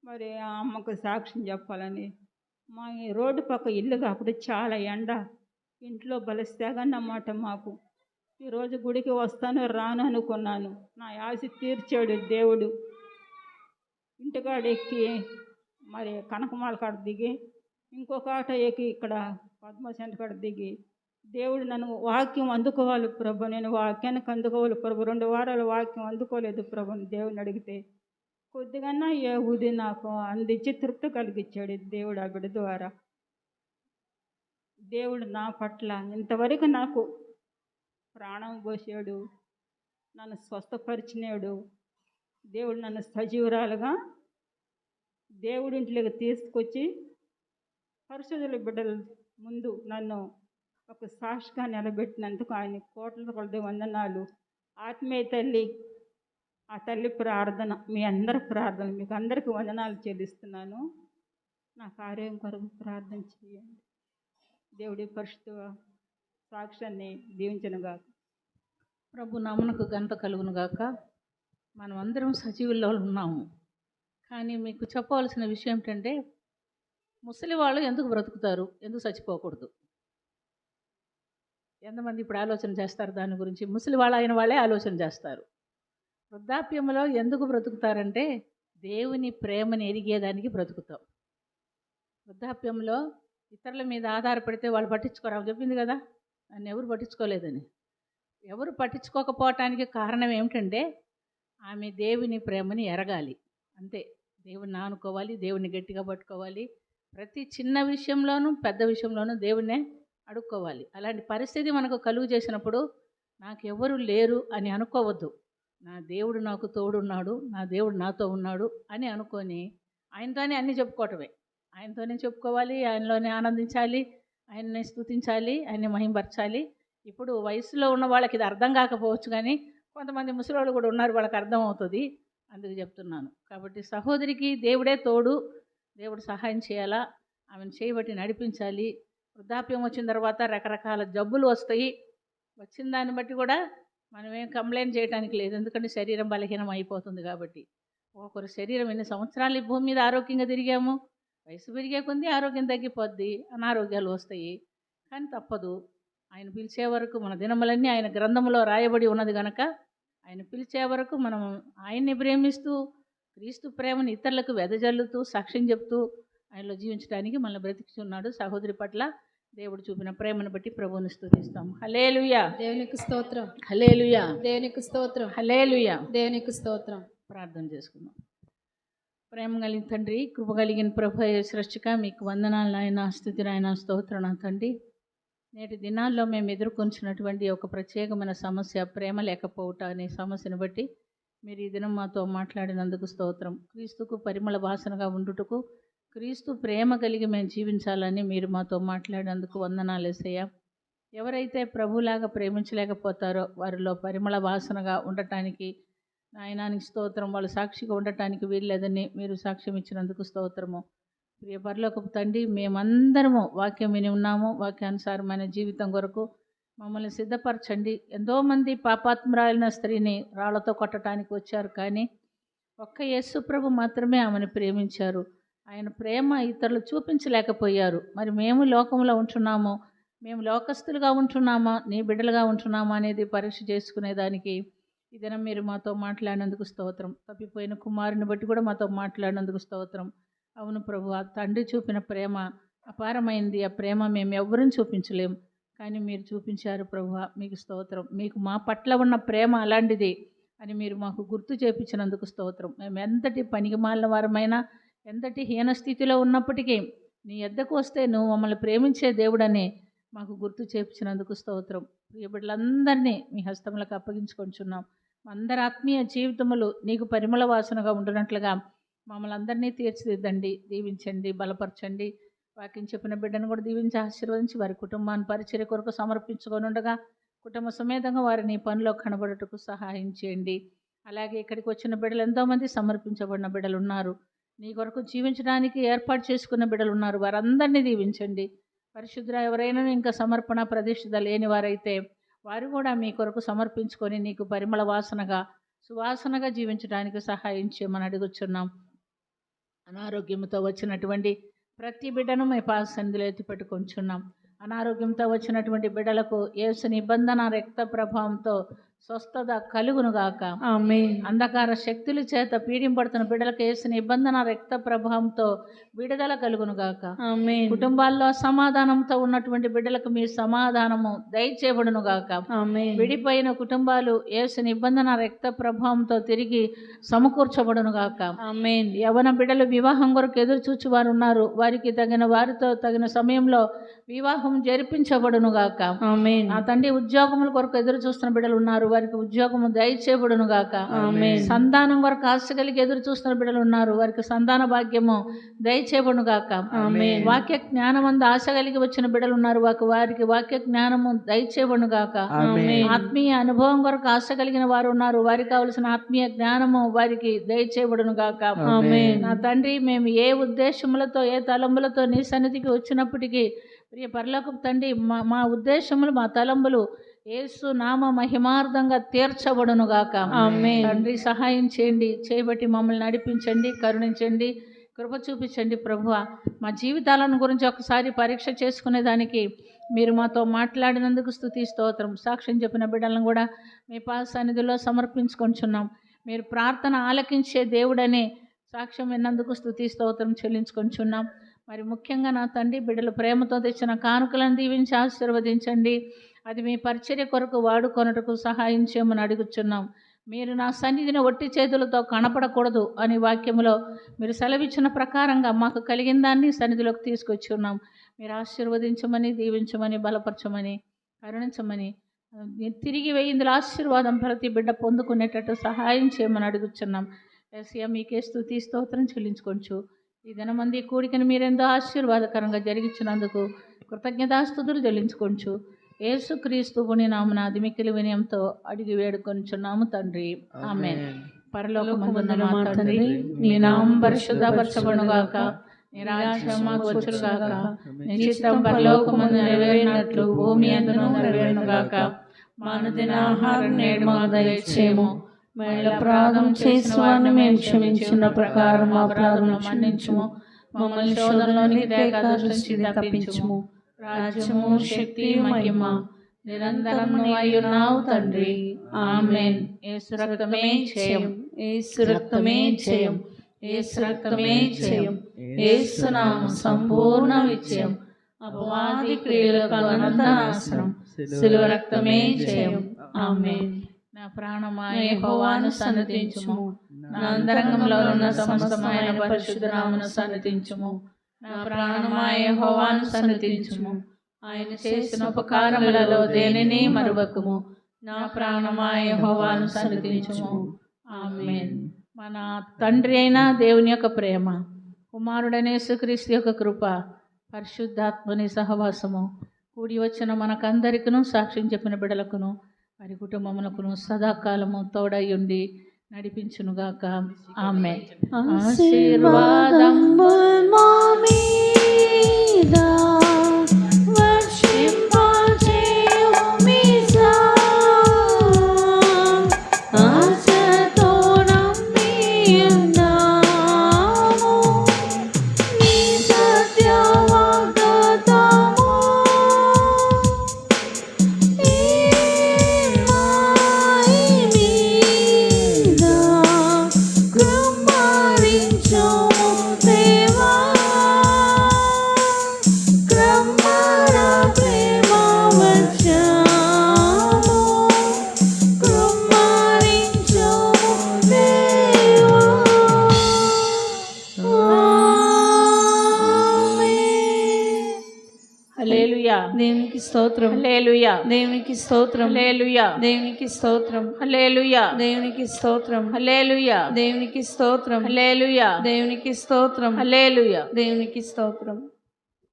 మరి ఆ అమ్మకు సాక్ష్యం చెప్పాలని, మా ఈ రోడ్డు పక్క ఇల్లుగా అప్పుడు చాలా ఎండ, ఇంట్లో బలిస్తేగన్నమాట మాకు. ఈరోజు గుడికి వస్తాను రాను అనుకున్నాను, నా ఆశ తీర్చాడు దేవుడు. ఇంటికాడ ఎక్కి మరి కనకమాల కాడ దిగి, ఇంకొక ఆటో ఎక్కి ఇక్కడ పద్మసేన కాడ దిగి, దేవుడు నన్ను వాక్యం అందుకోవాలి ప్రభు, నేను వాక్యానికి అందుకోవాలి ప్రభు. 2 వారాలు వాక్యం అందుకోలేదు ప్రభు దేవుని అడిగితే. కొద్దిగన్నా యెహూది నాకు అందించి తృప్తి కలిగించాడు దేవుడు ఆ బిడ్డ ద్వారా. దేవుడు నా పట్ల ఇంతవరకు నాకు ప్రాణం పోసాడు, నన్ను స్వస్థపరిచినాడు. దేవుడు నన్ను సజీవురాలుగా దేవుడింట్లోకి తీసుకొచ్చి పరిశుద్ధుల బిడ్డల ముందు నన్ను ఒక సాక్షిగా నిలబెట్టినందుకు ఆయన కోట్ల కొలది వందనాలు. ఆత్మీయ తల్లి, ఆ తల్లి ప్రార్థన, మీ అందరి ప్రార్థన, మీకు అందరికీ వందనాలు చెల్లిస్తున్నాను. నా కార్యం కొరకు ప్రార్థన చేయండి. దేవుడి పరిశుద్ధ సాక్ష్యాన్ని దీవించనుగాక. ప్రభు నామమునకు ఘనత కలుగును గాక. మనం అందరం సజీవుల్లో ఉన్నాము. కానీ మీకు చెప్పవలసిన విషయం ఏంటంటే, ముసలి వాళ్ళు ఎందుకు బ్రతుకుతారు, ఎందుకు చచ్చిపోకూడదు? ఎంతమంది ఇప్పుడు ఆలోచన చేస్తారు దాని గురించి? ముసలి వాళ్ళు అయిన వాళ్ళే ఆలోచన చేస్తారు. వృద్ధాప్యంలో ఎందుకు బ్రతుకుతారంటే, దేవుని ప్రేమని ఎరిగేదానికి బ్రతుకుతాం. వృద్ధాప్యంలో ఇతరుల మీద ఆధారపడితే వాళ్ళు పట్టించుకోరు. ఆమె చెప్పింది కదా, నన్ను ఎవరు పట్టించుకోలేదని. ఎవరు పట్టించుకోకపోవటానికి కారణం ఏమిటంటే, ఆమె దేవుని ప్రేమని ఎరగాలి అంతే. దేవుడిని ఆనుకోవాలి, దేవుని గట్టిగా పట్టుకోవాలి. ప్రతి చిన్న విషయంలోనూ పెద్ద విషయంలోనూ దేవుణ్ణే అడుక్కోవాలి. అలాంటి పరిస్థితి మనకు కలుగు చేసినప్పుడు నాకు ఎవరు లేరు అని అనుకోవద్దు. నా దేవుడు నాకు తోడున్నాడు, నా దేవుడు నాతో ఉన్నాడు అని అనుకొని ఆయనతోనే అన్నీ చెప్పుకోవటమే. ఆయనతోనే చెప్పుకోవాలి, ఆయనలోనే ఆనందించాలి, ఆయన్ని స్తుతించాలి, ఆయన్ని మహింపరచాలి. ఇప్పుడు వయసులో ఉన్న వాళ్ళకి ఇది అర్థం కాకపోవచ్చు, కానీ కొంతమంది ముసలివాళ్ళు కూడా ఉన్నారు, వాళ్ళకి అర్థం అవుతుంది, అందుకు చెప్తున్నాను. కాబట్టి సహోదరికి దేవుడే తోడు, దేవుడు సహాయం చేయాలా, ఆమెను చేయబట్టి నడిపించాలి. వృద్ధాప్యం వచ్చిన తర్వాత రకరకాల జబ్బులు వస్తాయి. వచ్చిన దాన్ని బట్టి కూడా మనమేం కంప్లైంట్ చేయడానికి లేదు, ఎందుకంటే శరీరం బలహీనం అయిపోతుంది కాబట్టి. ఒక్కొక్కరు శరీరం ఎన్ని సంవత్సరాలు ఈ భూమి మీద ఆరోగ్యంగా తిరిగాము, వయసు పెరిగే కొద్దీ ఆరోగ్యం తగ్గిపోద్ది, అనారోగ్యాలు వస్తాయి. కానీ తప్పదు. ఆయన పిలిచే వరకు మన దినములన్నీ ఆయన గ్రంథంలో రాయబడి ఉన్నది కనుక, ఆయన పిలిచే వరకు మనం ఆయన్ని ప్రేమిస్తూ క్రీస్తు ప్రేమను ఇతరులకు వెదజల్లుతూ సాక్ష్యం చెప్తూ ఆయనలో జీవించడానికి మనల్ని బ్రతికిస్తున్నాడు. సహోదరి పట్ల దేవుడు చూపిన ప్రేమను బట్టి ప్రభువుని స్తుతిస్తాం. హల్లెలూయా, దేవునికి స్తోత్రం. హల్లెలూయా, దేవునికి స్తోత్రం. హల్లెలూయా. దేవునికి స్తోత్రం. ప్రార్థన చేసుకుందాం. ప్రేమ కలిగిన తండ్రి, కృప కలిగిన ప్రభు సృష్టిక మీకు వందనాలు నాయన, స్తుతి నాయన, స్తోత్రం నా తండ్రి. నేటి దినాల్లో మేము ఎదుర్కొంటున్నటువంటి ఒక ప్రత్యేకమైన సమస్య ప్రేమ లేకపోవట అనే సమస్యను బట్టి మీరు ఈ దినం మాతో మాట్లాడినందుకు స్తోత్రం. క్రీస్తుకు పరిమళ వాసనగా ఉండుటకు, క్రీస్తు ప్రేమ కలిగి మేము జీవించాలని మీరు మాతో మాట్లాడినందుకు వందనాలు యేసయ్యా. ఎవరైతే ప్రభులాగా ప్రేమించలేకపోతారో వారిలో పరిమళ వాసనగా ఉండటానికి నాయనానికి స్తోత్రం, వాళ్ళు సాక్షిగా ఉండటానికి వీల్లేదని మీరు సాక్ష్యం ఇచ్చినందుకు స్తోత్రము. ప్రియ పరలోకపు తండ్రి, మేమందరము వాక్యం విని ఉన్నాము. వాక్యానుసారమైన జీవితం కొరకు మమ్మల్ని సిద్ధపరచండి. ఎంతోమంది పాపాత్మురాలిన స్త్రీని రాళ్లతో కొట్టడానికి వచ్చారు, కానీ ఒక్క యేసు ప్రభు మాత్రమే ఆమెను ప్రేమించారు. ఆయన ప్రేమ ఇతరులు చూపించలేకపోయారు. మరి మేము లోకంలో ఉంటున్నామో, మేము లోకస్తులుగా ఉంటున్నామా, నీ బిడ్డలుగా ఉంటున్నామా అనేది పరీక్ష చేసుకునేదానికి ఈ దినం మీరు మాతో మాట్లాడినందుకు స్తోత్రం. తప్పిపోయిన కుమారుని బట్టి కూడా మాతో మాట్లాడినందుకు స్తోత్రం. అవును ప్రభు, ఆ తండ్రి చూపిన ప్రేమ అపారమైంది. ఆ ప్రేమ మేము ఎవ్వరూ చూపించలేము, కానీ మీరు చూపించారు ప్రభు. మీకు స్తోత్రం. మీకు మా పట్ల ఉన్న ప్రేమ అలాంటిది అని మీరు మాకు గుర్తు చేపించినందుకు స్తోత్రం. మేము ఎంతటి పనికిమాలిన వారమైనా, ఎంతటి హీన స్థితిలో ఉన్నప్పటికీ నీ యొద్దకు వస్తే నువ్వు మమ్మల్ని ప్రేమించే దేవుడని మాకు గుర్తు చేపించినందుకు స్తోత్రం. ప్రియ బిడ్డలందరినీ మీ హస్తములకు అప్పగించుకొంచున్నాం. అందరి ఆత్మీయ జీవితములు నీకు పరిమళ వాసనగా ఉండునట్లుగా మమ్మల్ని అందరినీ తీర్చిదిద్దండి, దీవించండి, బలపరచండి. వాక్యం చెప్పిన బిడ్డను కూడా దీవించి ఆశీర్వదించి వారి కుటుంబాన్ని పరిచర్య కొరకు సమర్పించుకొని ఉండగా కుటుంబ సమేతంగా వారిని పనిలో కనబడుటకు సహాయం చేయండి. అలాగే ఇక్కడికి వచ్చిన బిడ్డలు ఎంతోమంది సమర్పించబడిన బిడ్డలు ఉన్నారు, నీ కొరకు జీవించడానికి ఏర్పాటు చేసుకున్న బిడ్డలు ఉన్నారు. వారందరినీ దీవించండి. పరిశుద్ధ ఎవరైనా ఇంకా సమర్పణ ప్రతిష్ఠిత లేని వారైతే వారు కూడా మీ కొరకు సమర్పించుకొని నీకు పరిమళ వాసనగా, సువాసనగా జీవించడానికి సహాయం చేయమని అడుగుచున్నాం. అనారోగ్యంతో వచ్చినటువంటి ప్రతి బిడ్డను మీ పాద సన్నిధిలో ఎత్తి పెట్టుకొంచున్నాం. అనారోగ్యంతో వచ్చినటువంటి బిడ్డలకు యేసు నిబంధన రక్త ప్రభావంతో స్వస్థత కలుగునుగాక. ఆమేన్. అంధకార శక్తుల చేత పీడింపడుతున్న బిడ్డలకు యేసు నిబంధన రక్త ప్రభావంతో విడుదల కలుగునుగాక. ఆమేన్. కుటుంబాల్లో సమాధానంతో ఉన్నటువంటి బిడ్డలకు మీ సమాధానము దయచేయబడునుగాక. ఆమేన్. విడిపోయిన కుటుంబాలు యేసు నిబంధన రక్త ప్రభావంతో తిరిగి సమకూర్చబడునుగాక. ఆమేన్. యవన బిడ్డలు వివాహం కొరకు ఎదురు చూచి వారు ఉన్నారు, వారికి తగిన వారితో తగిన సమయంలో వివాహం జరిపించబడునుగాక. ఆమేన్. ఆ తండ్రి ఉద్యోగముల కొరకు ఎదురు చూస్తున్న బిడ్డలు ఉన్నారు, వారికి ఉద్యోగము దయచేయబడునుగాక. ఆమేన్. సంతానం కొరకు ఆశ కలిగి ఎదురు చూస్తున్న బిడ్డలు ఉన్నారు, వారికి సంతాన భాగ్యము దయచేయబడునుగాక. ఆమేన్. వాక్య జ్ఞానమందు ఆశ కలిగి వచ్చిన బిడ్డలు ఉన్నారు, వారికి వాక్య జ్ఞానము దయచేయబడునుగాక. ఆమేన్. ఆత్మీయ అనుభవం కొరకు ఆశ కలిగిన వారు ఉన్నారు, వారికి కావలసిన ఆత్మీయ జ్ఞానము వారికి దయచేయబడునుగాక. ఆమేన్. నా తండ్రి, మేము ఏ ఉద్దేశములతో ఏ తలంబులతో నీ సన్నిధికి వచ్చినప్పటికీ ప్రియ పరలోకపు తండ్రి, మా ఉద్దేశములు మా తలంబులు యేసు నామ మహిమార్థంగా తీర్చబడునుగాక. ఆమేన్. తండ్రి సహాయం చేయండి, చేయబట్టి మమ్మల్ని నడిపించండి, కరుణించండి, కృప చూపించండి. ప్రభువా, మా జీవితాలను గురించి ఒకసారి పరీక్ష చేసుకునేదానికి మీరు మాతో మాట్లాడినందుకు స్తుతి స్తోత్రం. సాక్ష్యం చెప్పిన బిడ్డలను కూడా మీ పాద సన్నిధిలో సమర్పించుకొంచున్నాం. మీరు ప్రార్థన ఆలకించే దేవుడనే సాక్ష్యం విన్నందుకు స్తుతి స్తోత్రం చెల్లించుకొంచున్నాం. మరి ముఖ్యంగా నా తండ్రి, బిడ్డలు ప్రేమతో తెచ్చిన కానుకలను దీవించి ఆశీర్వదించండి. అది మీ పరిచర్య కొరకు వాడుకొనుటకు సహాయం చేయమని అడుగుచున్నాం. మీరు నా సన్నిధిని ఒట్టి చేతులతో కనపడకూడదు అని వాక్యములో మీరు సెలవిచ్చిన ప్రకారంగా మాకు కలిగిన దాన్ని సన్నిధిలోకి తీసుకొచ్చి ఉన్నాం. మీరు ఆశీర్వదించమని, దీవించమని, బలపరచమని, కరుణించమని, తిరిగి 1000 ఆశీర్వాదం ప్రతి బిడ్డ పొందుకునేటట్టు సహాయం చేయమని అడుగుచున్నాం. యేసయ్య, మీకే స్తుతి స్తోత్రం చెల్లించుకొంచు. ఈ దినమంది కూడికను మీరెంతో ఆశీర్వాదకరంగా జరిగించినందుకు కృతజ్ఞతాస్తుతులు చెల్లించుకొంచు. యేసుక్రీస్తు పుణ్య నామమున మిక్కిలి వినయంతో అడిగి వేడుకొనుచున్నాము తండ్రి. ఆమేన్. పరలోకమందున్న మా తండ్రి, నీ నామం పరిశుద్ధపరచబడునుగాక. నీ రాజ్యం మాకు వచ్చునుగాక. నీ చిత్తం పరలోకమందు నెరవేరినట్లు భూమి యందును నెరవేరునుగాక. మా అనుదిన ఆహారం నేడు మాకు దయచేయము. మేళ్ళ అపరాధం చేసిన వారిని మేము క్షమించిన ప్రకారం మా అపరాధములను మన్నించుము. మమ్మల్ని శోధనలోనికి తేక దుష్ట నుంచి తప్పించుము. రాజ్యము, శక్తి, మహిమ నిరంతరము అయ్యున్నావు తండ్రి. ఆమేన్. యేసు రక్తమే జయం, యేసు రక్తమే జయం, యేసు రక్తమే జయం, యేసు నామం సంపూర్ణ విజయం. అపవాది క్రియలకు అనంత నాశనం, శిలువ రక్తమే జయం. ఆమేన్. నా ప్రాణమా యెహోవాను సన్నతించుము, నా అంతరంగంలో ఉన్న సమస్తమైన పరిశుద్ధ నామమును సన్నతించుము. నా ప్రాణమా యెహోవాను సన్నతించుము, ఆయన చేసిన ఉపకారములలో దేనిని మరువకుము. నా ప్రాణమా యెహోవాను సన్నతించుము. ఆమేన్. మన తండ్రి అయిన దేవుని యొక్క ప్రేమ, కుమారుడైన యేసుక్రీస్తు యొక్క కృప, పరిశుద్ధాత్మని సహవాసము కూడి వచ్చిన మనకందరికీ, సాక్ష్యం చెప్పిన బిడ్డలకును వారి కుటుంబములకును సదాకాలము తోడయుండి నడిపించునుగాక. ఆమేన్. ఆశీర్వాదం మా మీద వర్షింపచేయుమిసా, ఆశతో నమ్మియున్నాము నీ సత్య వాగ్దానము. ఈ మాయి మీద కృమ్మరించుము దేవా, కృమ్మర ప్రేమ వర్షము కృమ్మరించుము దేవా. ఆమేన్. హల్లెలూయా, దేవునికి స్తోత్రం, హల్లెలూయా, దేవునికి స్తోత్రం, హల్లెలూయా, దేవునికి స్తోత్రం, హల్లెలూయా, దేవునికి స్తోత్రం, హల్లెలూయా, దేవునికి స్తోత్రం, హల్లెలూయా, దేవునికి స్తోత్రం, హల్లెలూయా. దేవునికి స్తోత్రం.